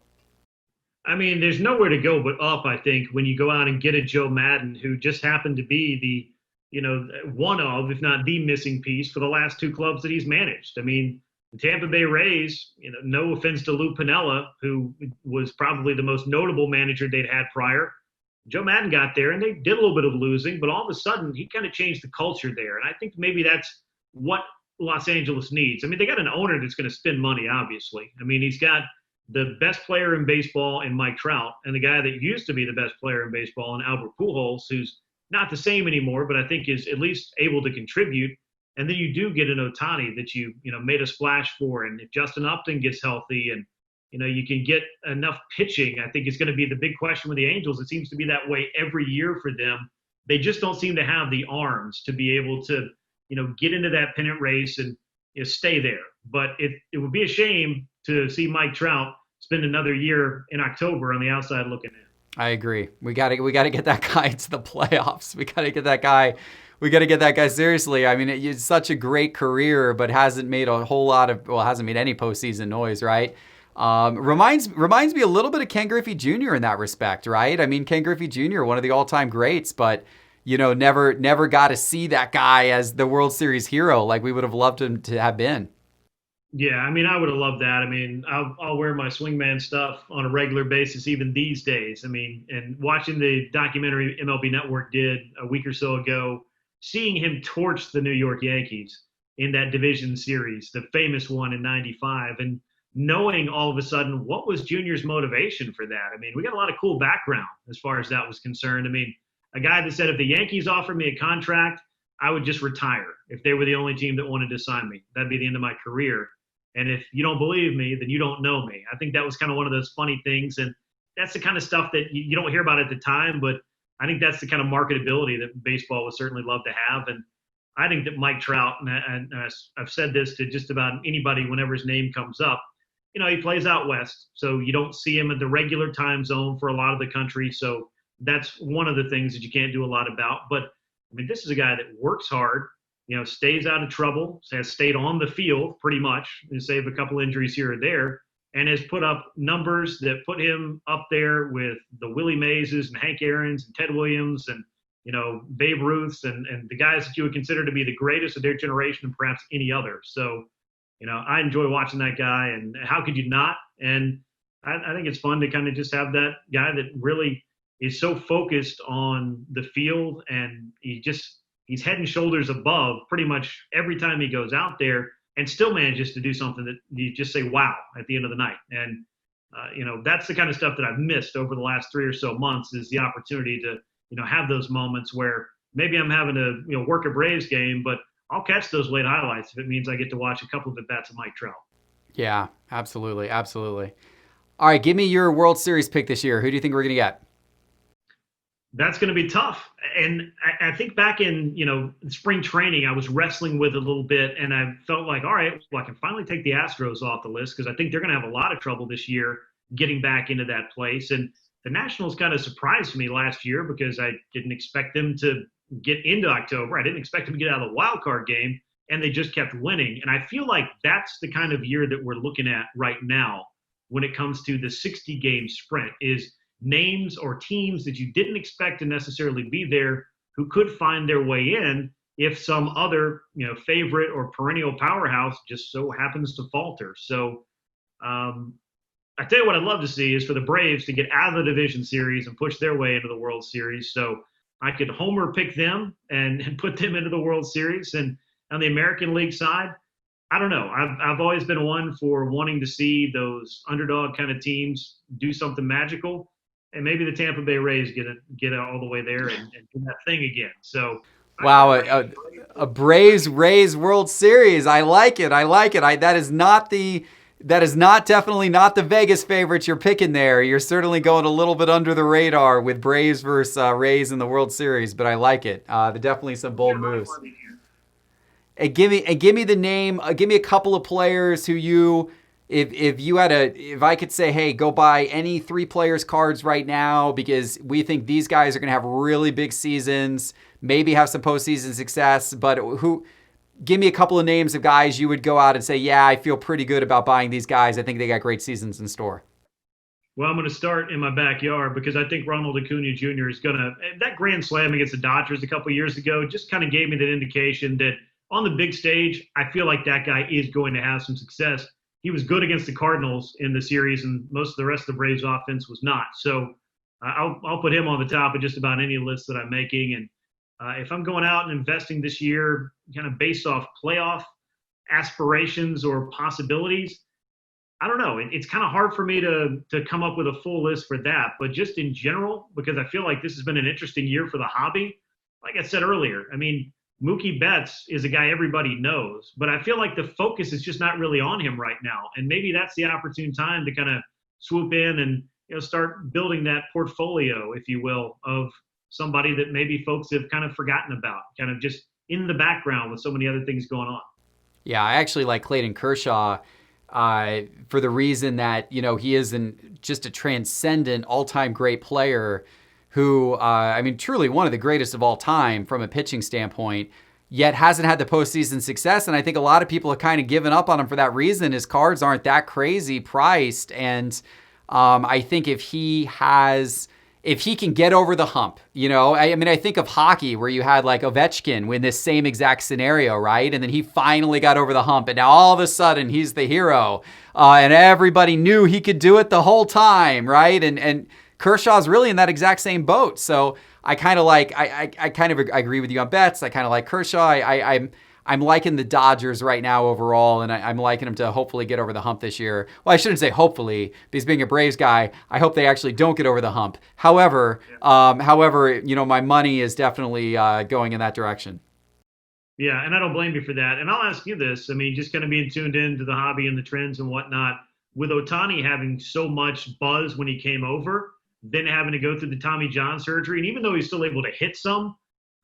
I mean, there's nowhere to go but up. I think when you go out and get a Joe Madden, who just happened to be the one of, if not the missing piece for the last two clubs that he's managed. I mean, the Tampa Bay Rays, no offense to Lou Piniella, who was probably the most notable manager they'd had prior. Joe Madden got there, and they did a little bit of losing, but all of a sudden, he kind of changed the culture there. And I think maybe that's what Los Angeles needs. I mean, they got an owner that's going to spend money, obviously. I mean, he's got the best player in baseball in Mike Trout, and the guy that used to be the best player in baseball in Albert Pujols, who's not the same anymore, but I think is at least able to contribute. And then you do get an Ohtani that you made a splash for. And if Justin Upton gets healthy and, you can get enough pitching, I think it's going to be the big question with the Angels. It seems to be that way every year for them. They just don't seem to have the arms to be able to, get into that pennant race and stay there. But it would be a shame to see Mike Trout spend another year in October on the outside looking in. I agree. We got to get that guy to the playoffs. We got to get that guy seriously. I mean, it's such a great career, but hasn't made a whole lot of, hasn't made any postseason noise, right? Reminds me a little bit of Ken Griffey Jr. in that respect, right? I mean, Ken Griffey Jr., one of the all-time greats, but never got to see that guy as the World Series hero like we would have loved him to have been. Yeah, I mean, I would have loved that. I mean, I'll wear my swingman stuff on a regular basis, even these days. I mean, and watching the documentary MLB Network did a week or so ago, seeing him torch the New York Yankees in that division series, the famous one in '95, and knowing all of a sudden what was Junior's motivation for that. I mean, we got a lot of cool background as far as that was concerned. I mean, a guy that said if the Yankees offered me a contract, I would just retire if they were the only team that wanted to sign me. That'd be the end of my career. And if you don't believe me, then you don't know me. I think that was kind of one of those funny things. And that's the kind of stuff that you don't hear about at the time, but I think that's the kind of marketability that baseball would certainly love to have. And I think that Mike Trout, and I've said this to just about anybody whenever his name comes up, he plays out west, so you don't see him at the regular time zone for a lot of the country. So that's one of the things that you can't do a lot about. But I mean, this is a guy that works hard, stays out of trouble, has stayed on the field pretty much, and save a couple injuries here or there, and has put up numbers that put him up there with the Willie Mayeses and Hank Aaron's and Ted Williams and Babe Ruth's and the guys that you would consider to be the greatest of their generation and perhaps any other. So, I enjoy watching that guy, and how could you not? And I think it's fun to kind of just have that guy that really is so focused on the field, and he's head and shoulders above pretty much every time he goes out there, and still manages to do something that you just say, wow, at the end of the night. And, that's the kind of stuff that I've missed over the last 3 or so months, is the opportunity to, have those moments where maybe I'm having to, work a Braves game, but I'll catch those late highlights if it means I get to watch a couple of at-bats of Mike Trout. Yeah, absolutely. Absolutely. All right, give me your World Series pick this year. Who do you think we're going to get? That's going to be tough. And I think back in, spring training, I was wrestling with it a little bit, and I felt like, all right, well, I can finally take the Astros off the list, because I think they're going to have a lot of trouble this year getting back into that place. And the Nationals kind of surprised me last year, because I didn't expect them to get into October. I didn't expect them to get out of the wild card game, and they just kept winning. And I feel like that's the kind of year that we're looking at right now when it comes to the 60-game sprint, is names or teams that you didn't expect to necessarily be there who could find their way in if some other, favorite or perennial powerhouse just so happens to falter. So I tell you what I'd love to see is for the Braves to get out of the division series and push their way into the World Series. So I could homer pick them and put them into the World Series. And on the American League side, I don't know. I've always been one for wanting to see those underdog kind of teams do something magical, and maybe the Tampa Bay Rays get all the way there and do that thing again. So, wow, a Braves-Rays World Series. I like it. That is definitely not the Vegas favorites you're picking there. You're certainly going a little bit under the radar with Braves versus Rays in the World Series, but I like it. Definitely some bold moves. And give me the name. Give me a couple of players who you, if I could say, hey, go buy any 3 players cards right now, because we think these guys are going to have really big seasons, maybe have some postseason success, but give me a couple of names of guys you would go out and say, yeah, I feel pretty good about buying these guys. I think they got great seasons in store. Well, I'm going to start in my backyard, because I think Ronald Acuna Jr. is going to – that grand slam against the Dodgers a couple of years ago just kind of gave me that indication that on the big stage, I feel like that guy is going to have some success. He was good against the Cardinals in the series, and most of the rest of the Braves offense was not. So I'll put him on the top of just about any list that I'm making. And if I'm going out and investing this year kind of based off playoff aspirations or possibilities, I don't know. It's kind of hard for me to come up with a full list for that. But just in general, because I feel like this has been an interesting year for the hobby, like I said earlier, I mean, Mookie Betts is a guy everybody knows, but I feel like the focus is just not really on him right now. And maybe that's the opportune time to kind of swoop in and start building that portfolio, if you will, of somebody that maybe folks have kind of forgotten about, kind of just in the background with so many other things going on. Yeah, I actually like Clayton Kershaw for the reason that, he is just a transcendent all-time great player who, truly one of the greatest of all time from a pitching standpoint, yet hasn't had the postseason success. And I think a lot of people have kind of given up on him for that reason. His cards aren't that crazy priced. And I think if he can get over the hump, I think of hockey where you had like Ovechkin in this same exact scenario, right? And then he finally got over the hump, and now all of a sudden he's the hero, and everybody knew he could do it the whole time, right? And Kershaw's really in that exact same boat. So I kind of agree with you on Betts. I kind of like Kershaw. I'm liking the Dodgers right now overall, and I'm liking them to hopefully get over the hump this year. Well, I shouldn't say hopefully, because being a Braves guy, I hope they actually don't get over the hump. However, my money is definitely going in that direction. Yeah, and I don't blame you for that. And I'll ask you this. I mean, just kind of being tuned into the hobby and the trends and whatnot, with Ohtani having so much buzz when he came over, then having to go through the Tommy John surgery, and even though he's still able to hit some,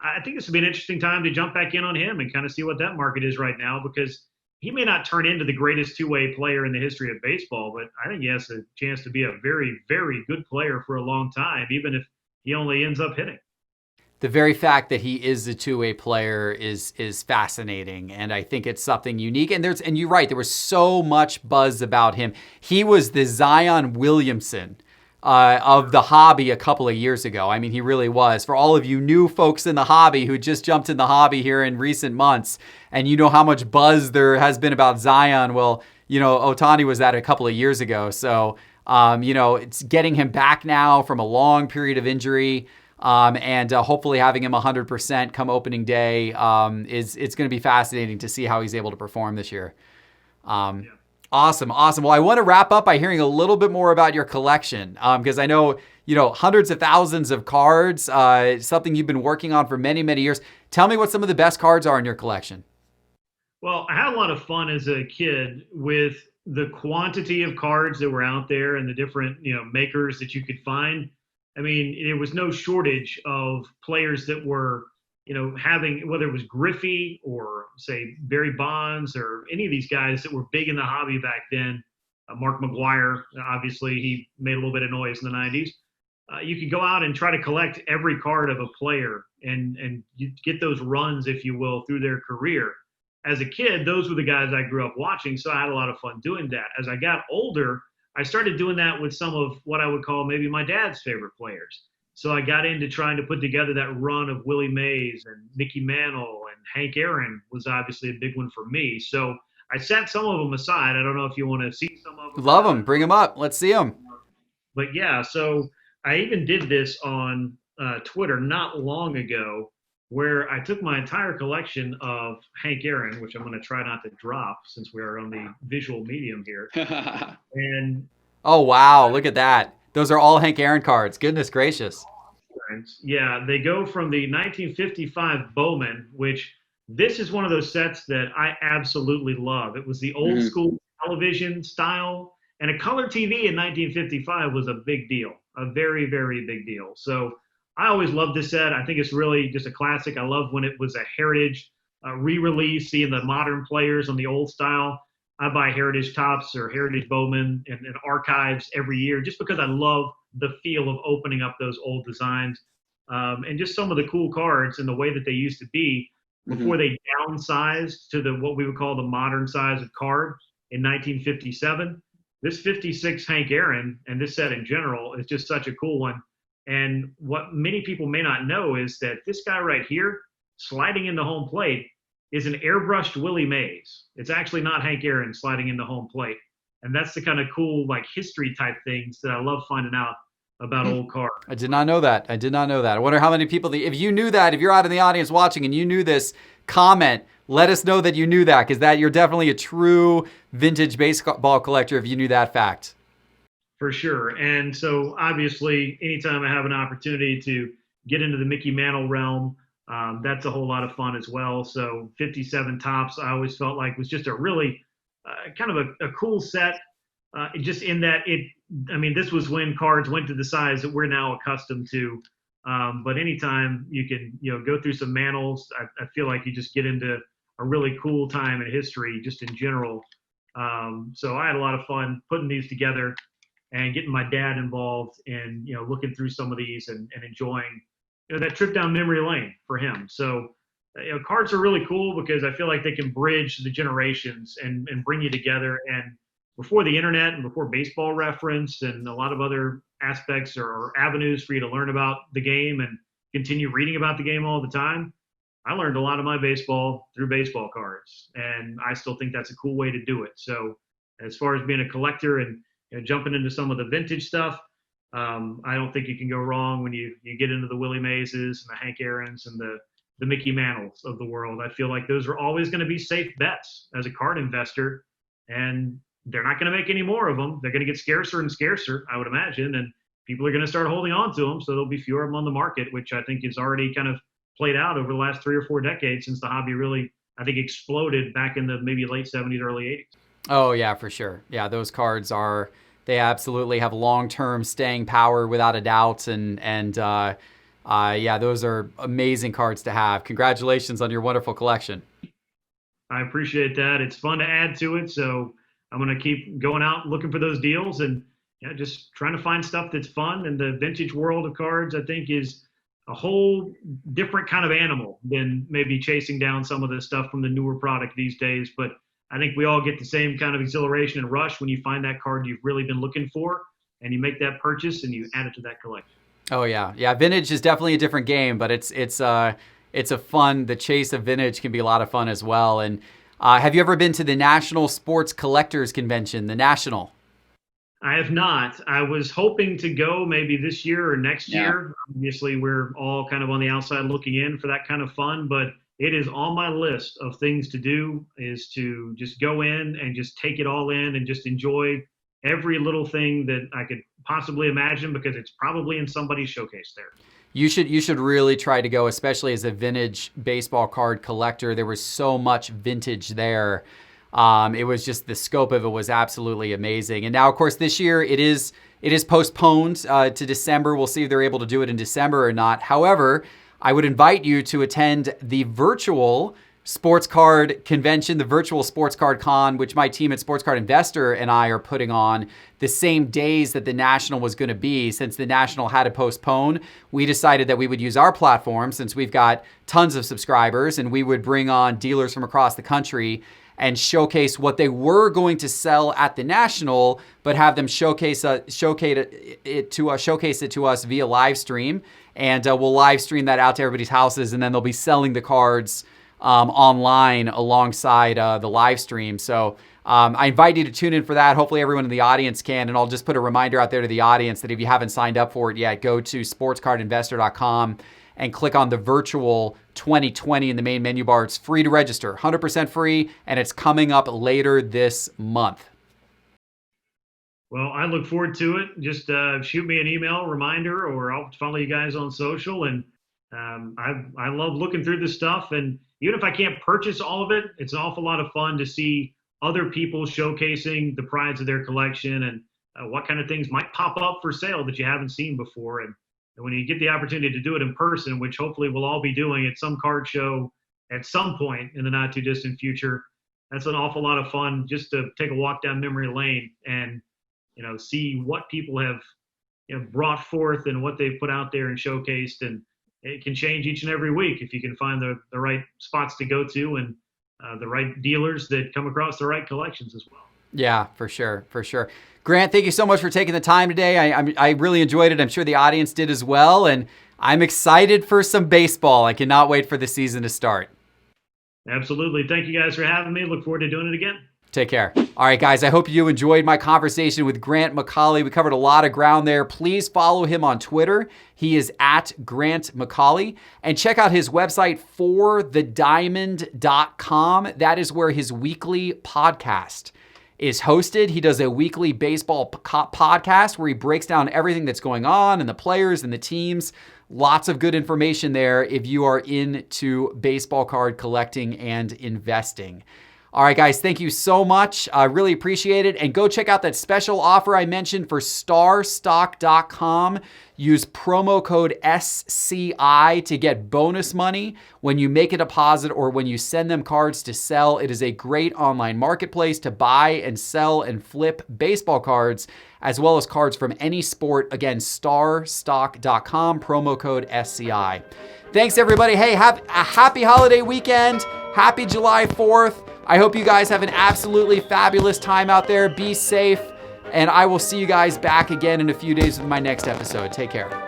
I think this would be an interesting time to jump back in on him and kind of see what that market is right now, because he may not turn into the greatest two-way player in the history of baseball, but I think he has a chance to be a very, very good player for a long time, even if he only ends up hitting. The very fact that he is a two-way player is fascinating, and I think it's something unique. And you're right, there was so much buzz about him. He was the Zion Williamson of the hobby a couple of years ago. I mean, he really was. For all of you new folks in the hobby who just jumped in the hobby here in recent months, and you know how much buzz there has been about Zion, well, Ohtani was that a couple of years ago. So, it's getting him back now from a long period of injury. And hopefully having him 100% come opening day it's going to be fascinating to see how he's able to perform this year. Awesome. Well, I want to wrap up by hearing a little bit more about your collection because I know hundreds of thousands of cards, something you've been working on for many, many years. Tell me what some of the best cards are in your collection. Well, I had a lot of fun as a kid with the quantity of cards that were out there and the different makers that you could find. I mean, there was no shortage of players that were, having, whether it was Griffey or, say, Barry Bonds or any of these guys that were big in the hobby back then. Mark McGwire, obviously, he made a little bit of noise in the 90s. You could go out and try to collect every card of a player and you get those runs, if you will, through their career. As a kid, those were the guys I grew up watching, so I had a lot of fun doing that. As I got older, I started doing that with some of what I would call maybe my dad's favorite players. So I got into trying to put together that run of Willie Mays and Mickey Mantle, and Hank Aaron was obviously a big one for me. So I set some of them aside. I don't know if you want to see some of them. Love them. Bring them up. Let's see them. But yeah, so I even did this on Twitter not long ago, where I took my entire collection of Hank Aaron, which I'm going to try not to drop since we are on the visual medium here. And oh, wow. Look at that. Those are all Hank Aaron cards. Goodness gracious. Yeah, they go from the 1955 Bowman, which this is one of those sets that I absolutely love. It was the old school television style, and a color TV in 1955 was a big deal, a very, very big deal. So I always loved this set. I think it's really just a classic. I love when it was a Heritage re-release, seeing the modern players on the old style. I buy Heritage Tops or Heritage Bowman and Archives every year just because I love the feel of opening up those old designs and just some of the cool cards and the way that they used to be before they downsized to what we would call the modern size of card in 1957. This 56 Hank Aaron and this set in general is just such a cool one. And what many people may not know is that this guy right here, sliding into home plate, is an airbrushed Willie Mays. It's actually not Hank Aaron sliding into home plate. And that's the kind of cool, history type things that I love finding out about old cards. I did not know that. I wonder how many people, if you knew that, if you're out in the audience watching and you knew this, comment. Let us know that you knew that, because you're definitely a true vintage baseball collector if you knew that fact. For sure. And so obviously, anytime I have an opportunity to get into the Mickey Mantle realm, that's a whole lot of fun as well. So 57 Tops, I always felt like was just a really kind of a cool set. Just in that this was when cards went to the size that we're now accustomed to. But anytime you can, go through some Mantles, I feel like you just get into a really cool time in history, just in general. So I had a lot of fun putting these together and getting my dad involved in, looking through some of these and enjoying, that trip down memory lane for him. So, cards are really cool because I feel like they can bridge the generations and bring you together. And before the internet and before Baseball Reference and a lot of other aspects or avenues for you to learn about the game and continue reading about the game all the time, I learned a lot of my baseball through baseball cards. And I still think that's a cool way to do it. So as far as being a collector and jumping into some of the vintage stuff, I don't think you can go wrong when you get into the Willie Mayses and the Hank Aarons and the Mickey Mantles of the world. I feel like those are always going to be safe bets as a card investor, and they're not going to make any more of them. They're going to get scarcer and scarcer, I would imagine, and people are going to start holding on to them, so there'll be fewer of them on the market, which I think is already kind of played out over the last 3 or 4 decades since the hobby really, I think, exploded back in the maybe late 70s, early 80s. Oh, yeah, for sure. Yeah, those cards they absolutely have long-term staying power without a doubt. And Yeah, those are amazing cards to have. Congratulations on your wonderful collection. I appreciate that. It's fun to add to it. So I'm going to keep going out looking for those deals and just trying to find stuff that's fun. And the vintage world of cards, I think, is a whole different kind of animal than maybe chasing down some of the stuff from the newer product these days. But I think we all get the same kind of exhilaration and rush when you find that card you've really been looking for and you make that purchase and you add it to that collection. Oh yeah. Yeah. Vintage is definitely a different game, but it's a fun, the chase of vintage can be a lot of fun as well. And have you ever been to the National Sports Collectors Convention, the National? I have not. I was hoping to go maybe this year or next year. Obviously, we're all kind of on the outside looking in for that kind of fun, but it is on my list of things to do is to just go in and just take it all in and just enjoy every little thing that I could possibly imagine because it's probably in somebody's showcase there. You should really try to go, especially as a vintage baseball card collector. There was so much vintage there. It was just the scope of it was absolutely amazing. And now, of course, this year it is postponed to December. We'll see if they're able to do it in December or not. However, I would invite you to attend the virtual sports card convention, the virtual sports card con, which my team at Sports Card Investor and I are putting on the same days that the National was going to be. Since the National had to postpone, we decided that we would use our platform since we've got tons of subscribers, and we would bring on dealers from across the country and showcase what they were going to sell at the National, but have them showcase it to us via live stream. And we'll live stream that out to everybody's houses, and then they'll be selling the cards online alongside the live stream. So I invite you to tune in for that. Hopefully everyone in the audience can, and I'll just put a reminder out there to the audience that if you haven't signed up for it yet, go to sportscardinvestor.com and click on the virtual 2020 in the main menu bar. It's free to register, 100% free, and it's coming up later this month. Well, I look forward to it. Just shoot me an email reminder, or I'll follow you guys on social. And I love looking through this stuff. And even if I can't purchase all of it, it's an awful lot of fun to see other people showcasing the prides of their collection and what kind of things might pop up for sale that you haven't seen before. And when you get the opportunity to do it in person, which hopefully we'll all be doing at some card show at some point in the not too distant future, that's an awful lot of fun just to take a walk down memory lane and see what people have brought forth and what they've put out there and showcased. And it can change each and every week if you can find the right spots to go to and the right dealers that come across the right collections as well. Yeah, for sure. Grant, thank you so much for taking the time today. I really enjoyed it. I'm sure the audience did as well. And I'm excited for some baseball. I cannot wait for the season to start. Absolutely. Thank you guys for having me. Look forward to doing it again. Take care. All right, guys, I hope you enjoyed my conversation with Grant McAuley. We covered a lot of ground there. Please follow him on Twitter. He is at Grant McAuley. And check out his website, forthediamond.com. That is where his weekly podcast is hosted. He does a weekly baseball podcast where he breaks down everything that's going on and the players and the teams. Lots of good information there if you are into baseball card collecting and investing. All right, guys, thank you so much. I really appreciate it. And go check out that special offer I mentioned for starstock.com. Use promo code SCI to get bonus money when you make a deposit or when you send them cards to sell. It is a great online marketplace to buy and sell and flip baseball cards, as well as cards from any sport. Again, starstock.com, promo code SCI. Thanks, everybody. Hey, have a happy holiday weekend. Happy July 4th. I hope you guys have an absolutely fabulous time out there. Be safe, and I will see you guys back again in a few days with my next episode. Take care.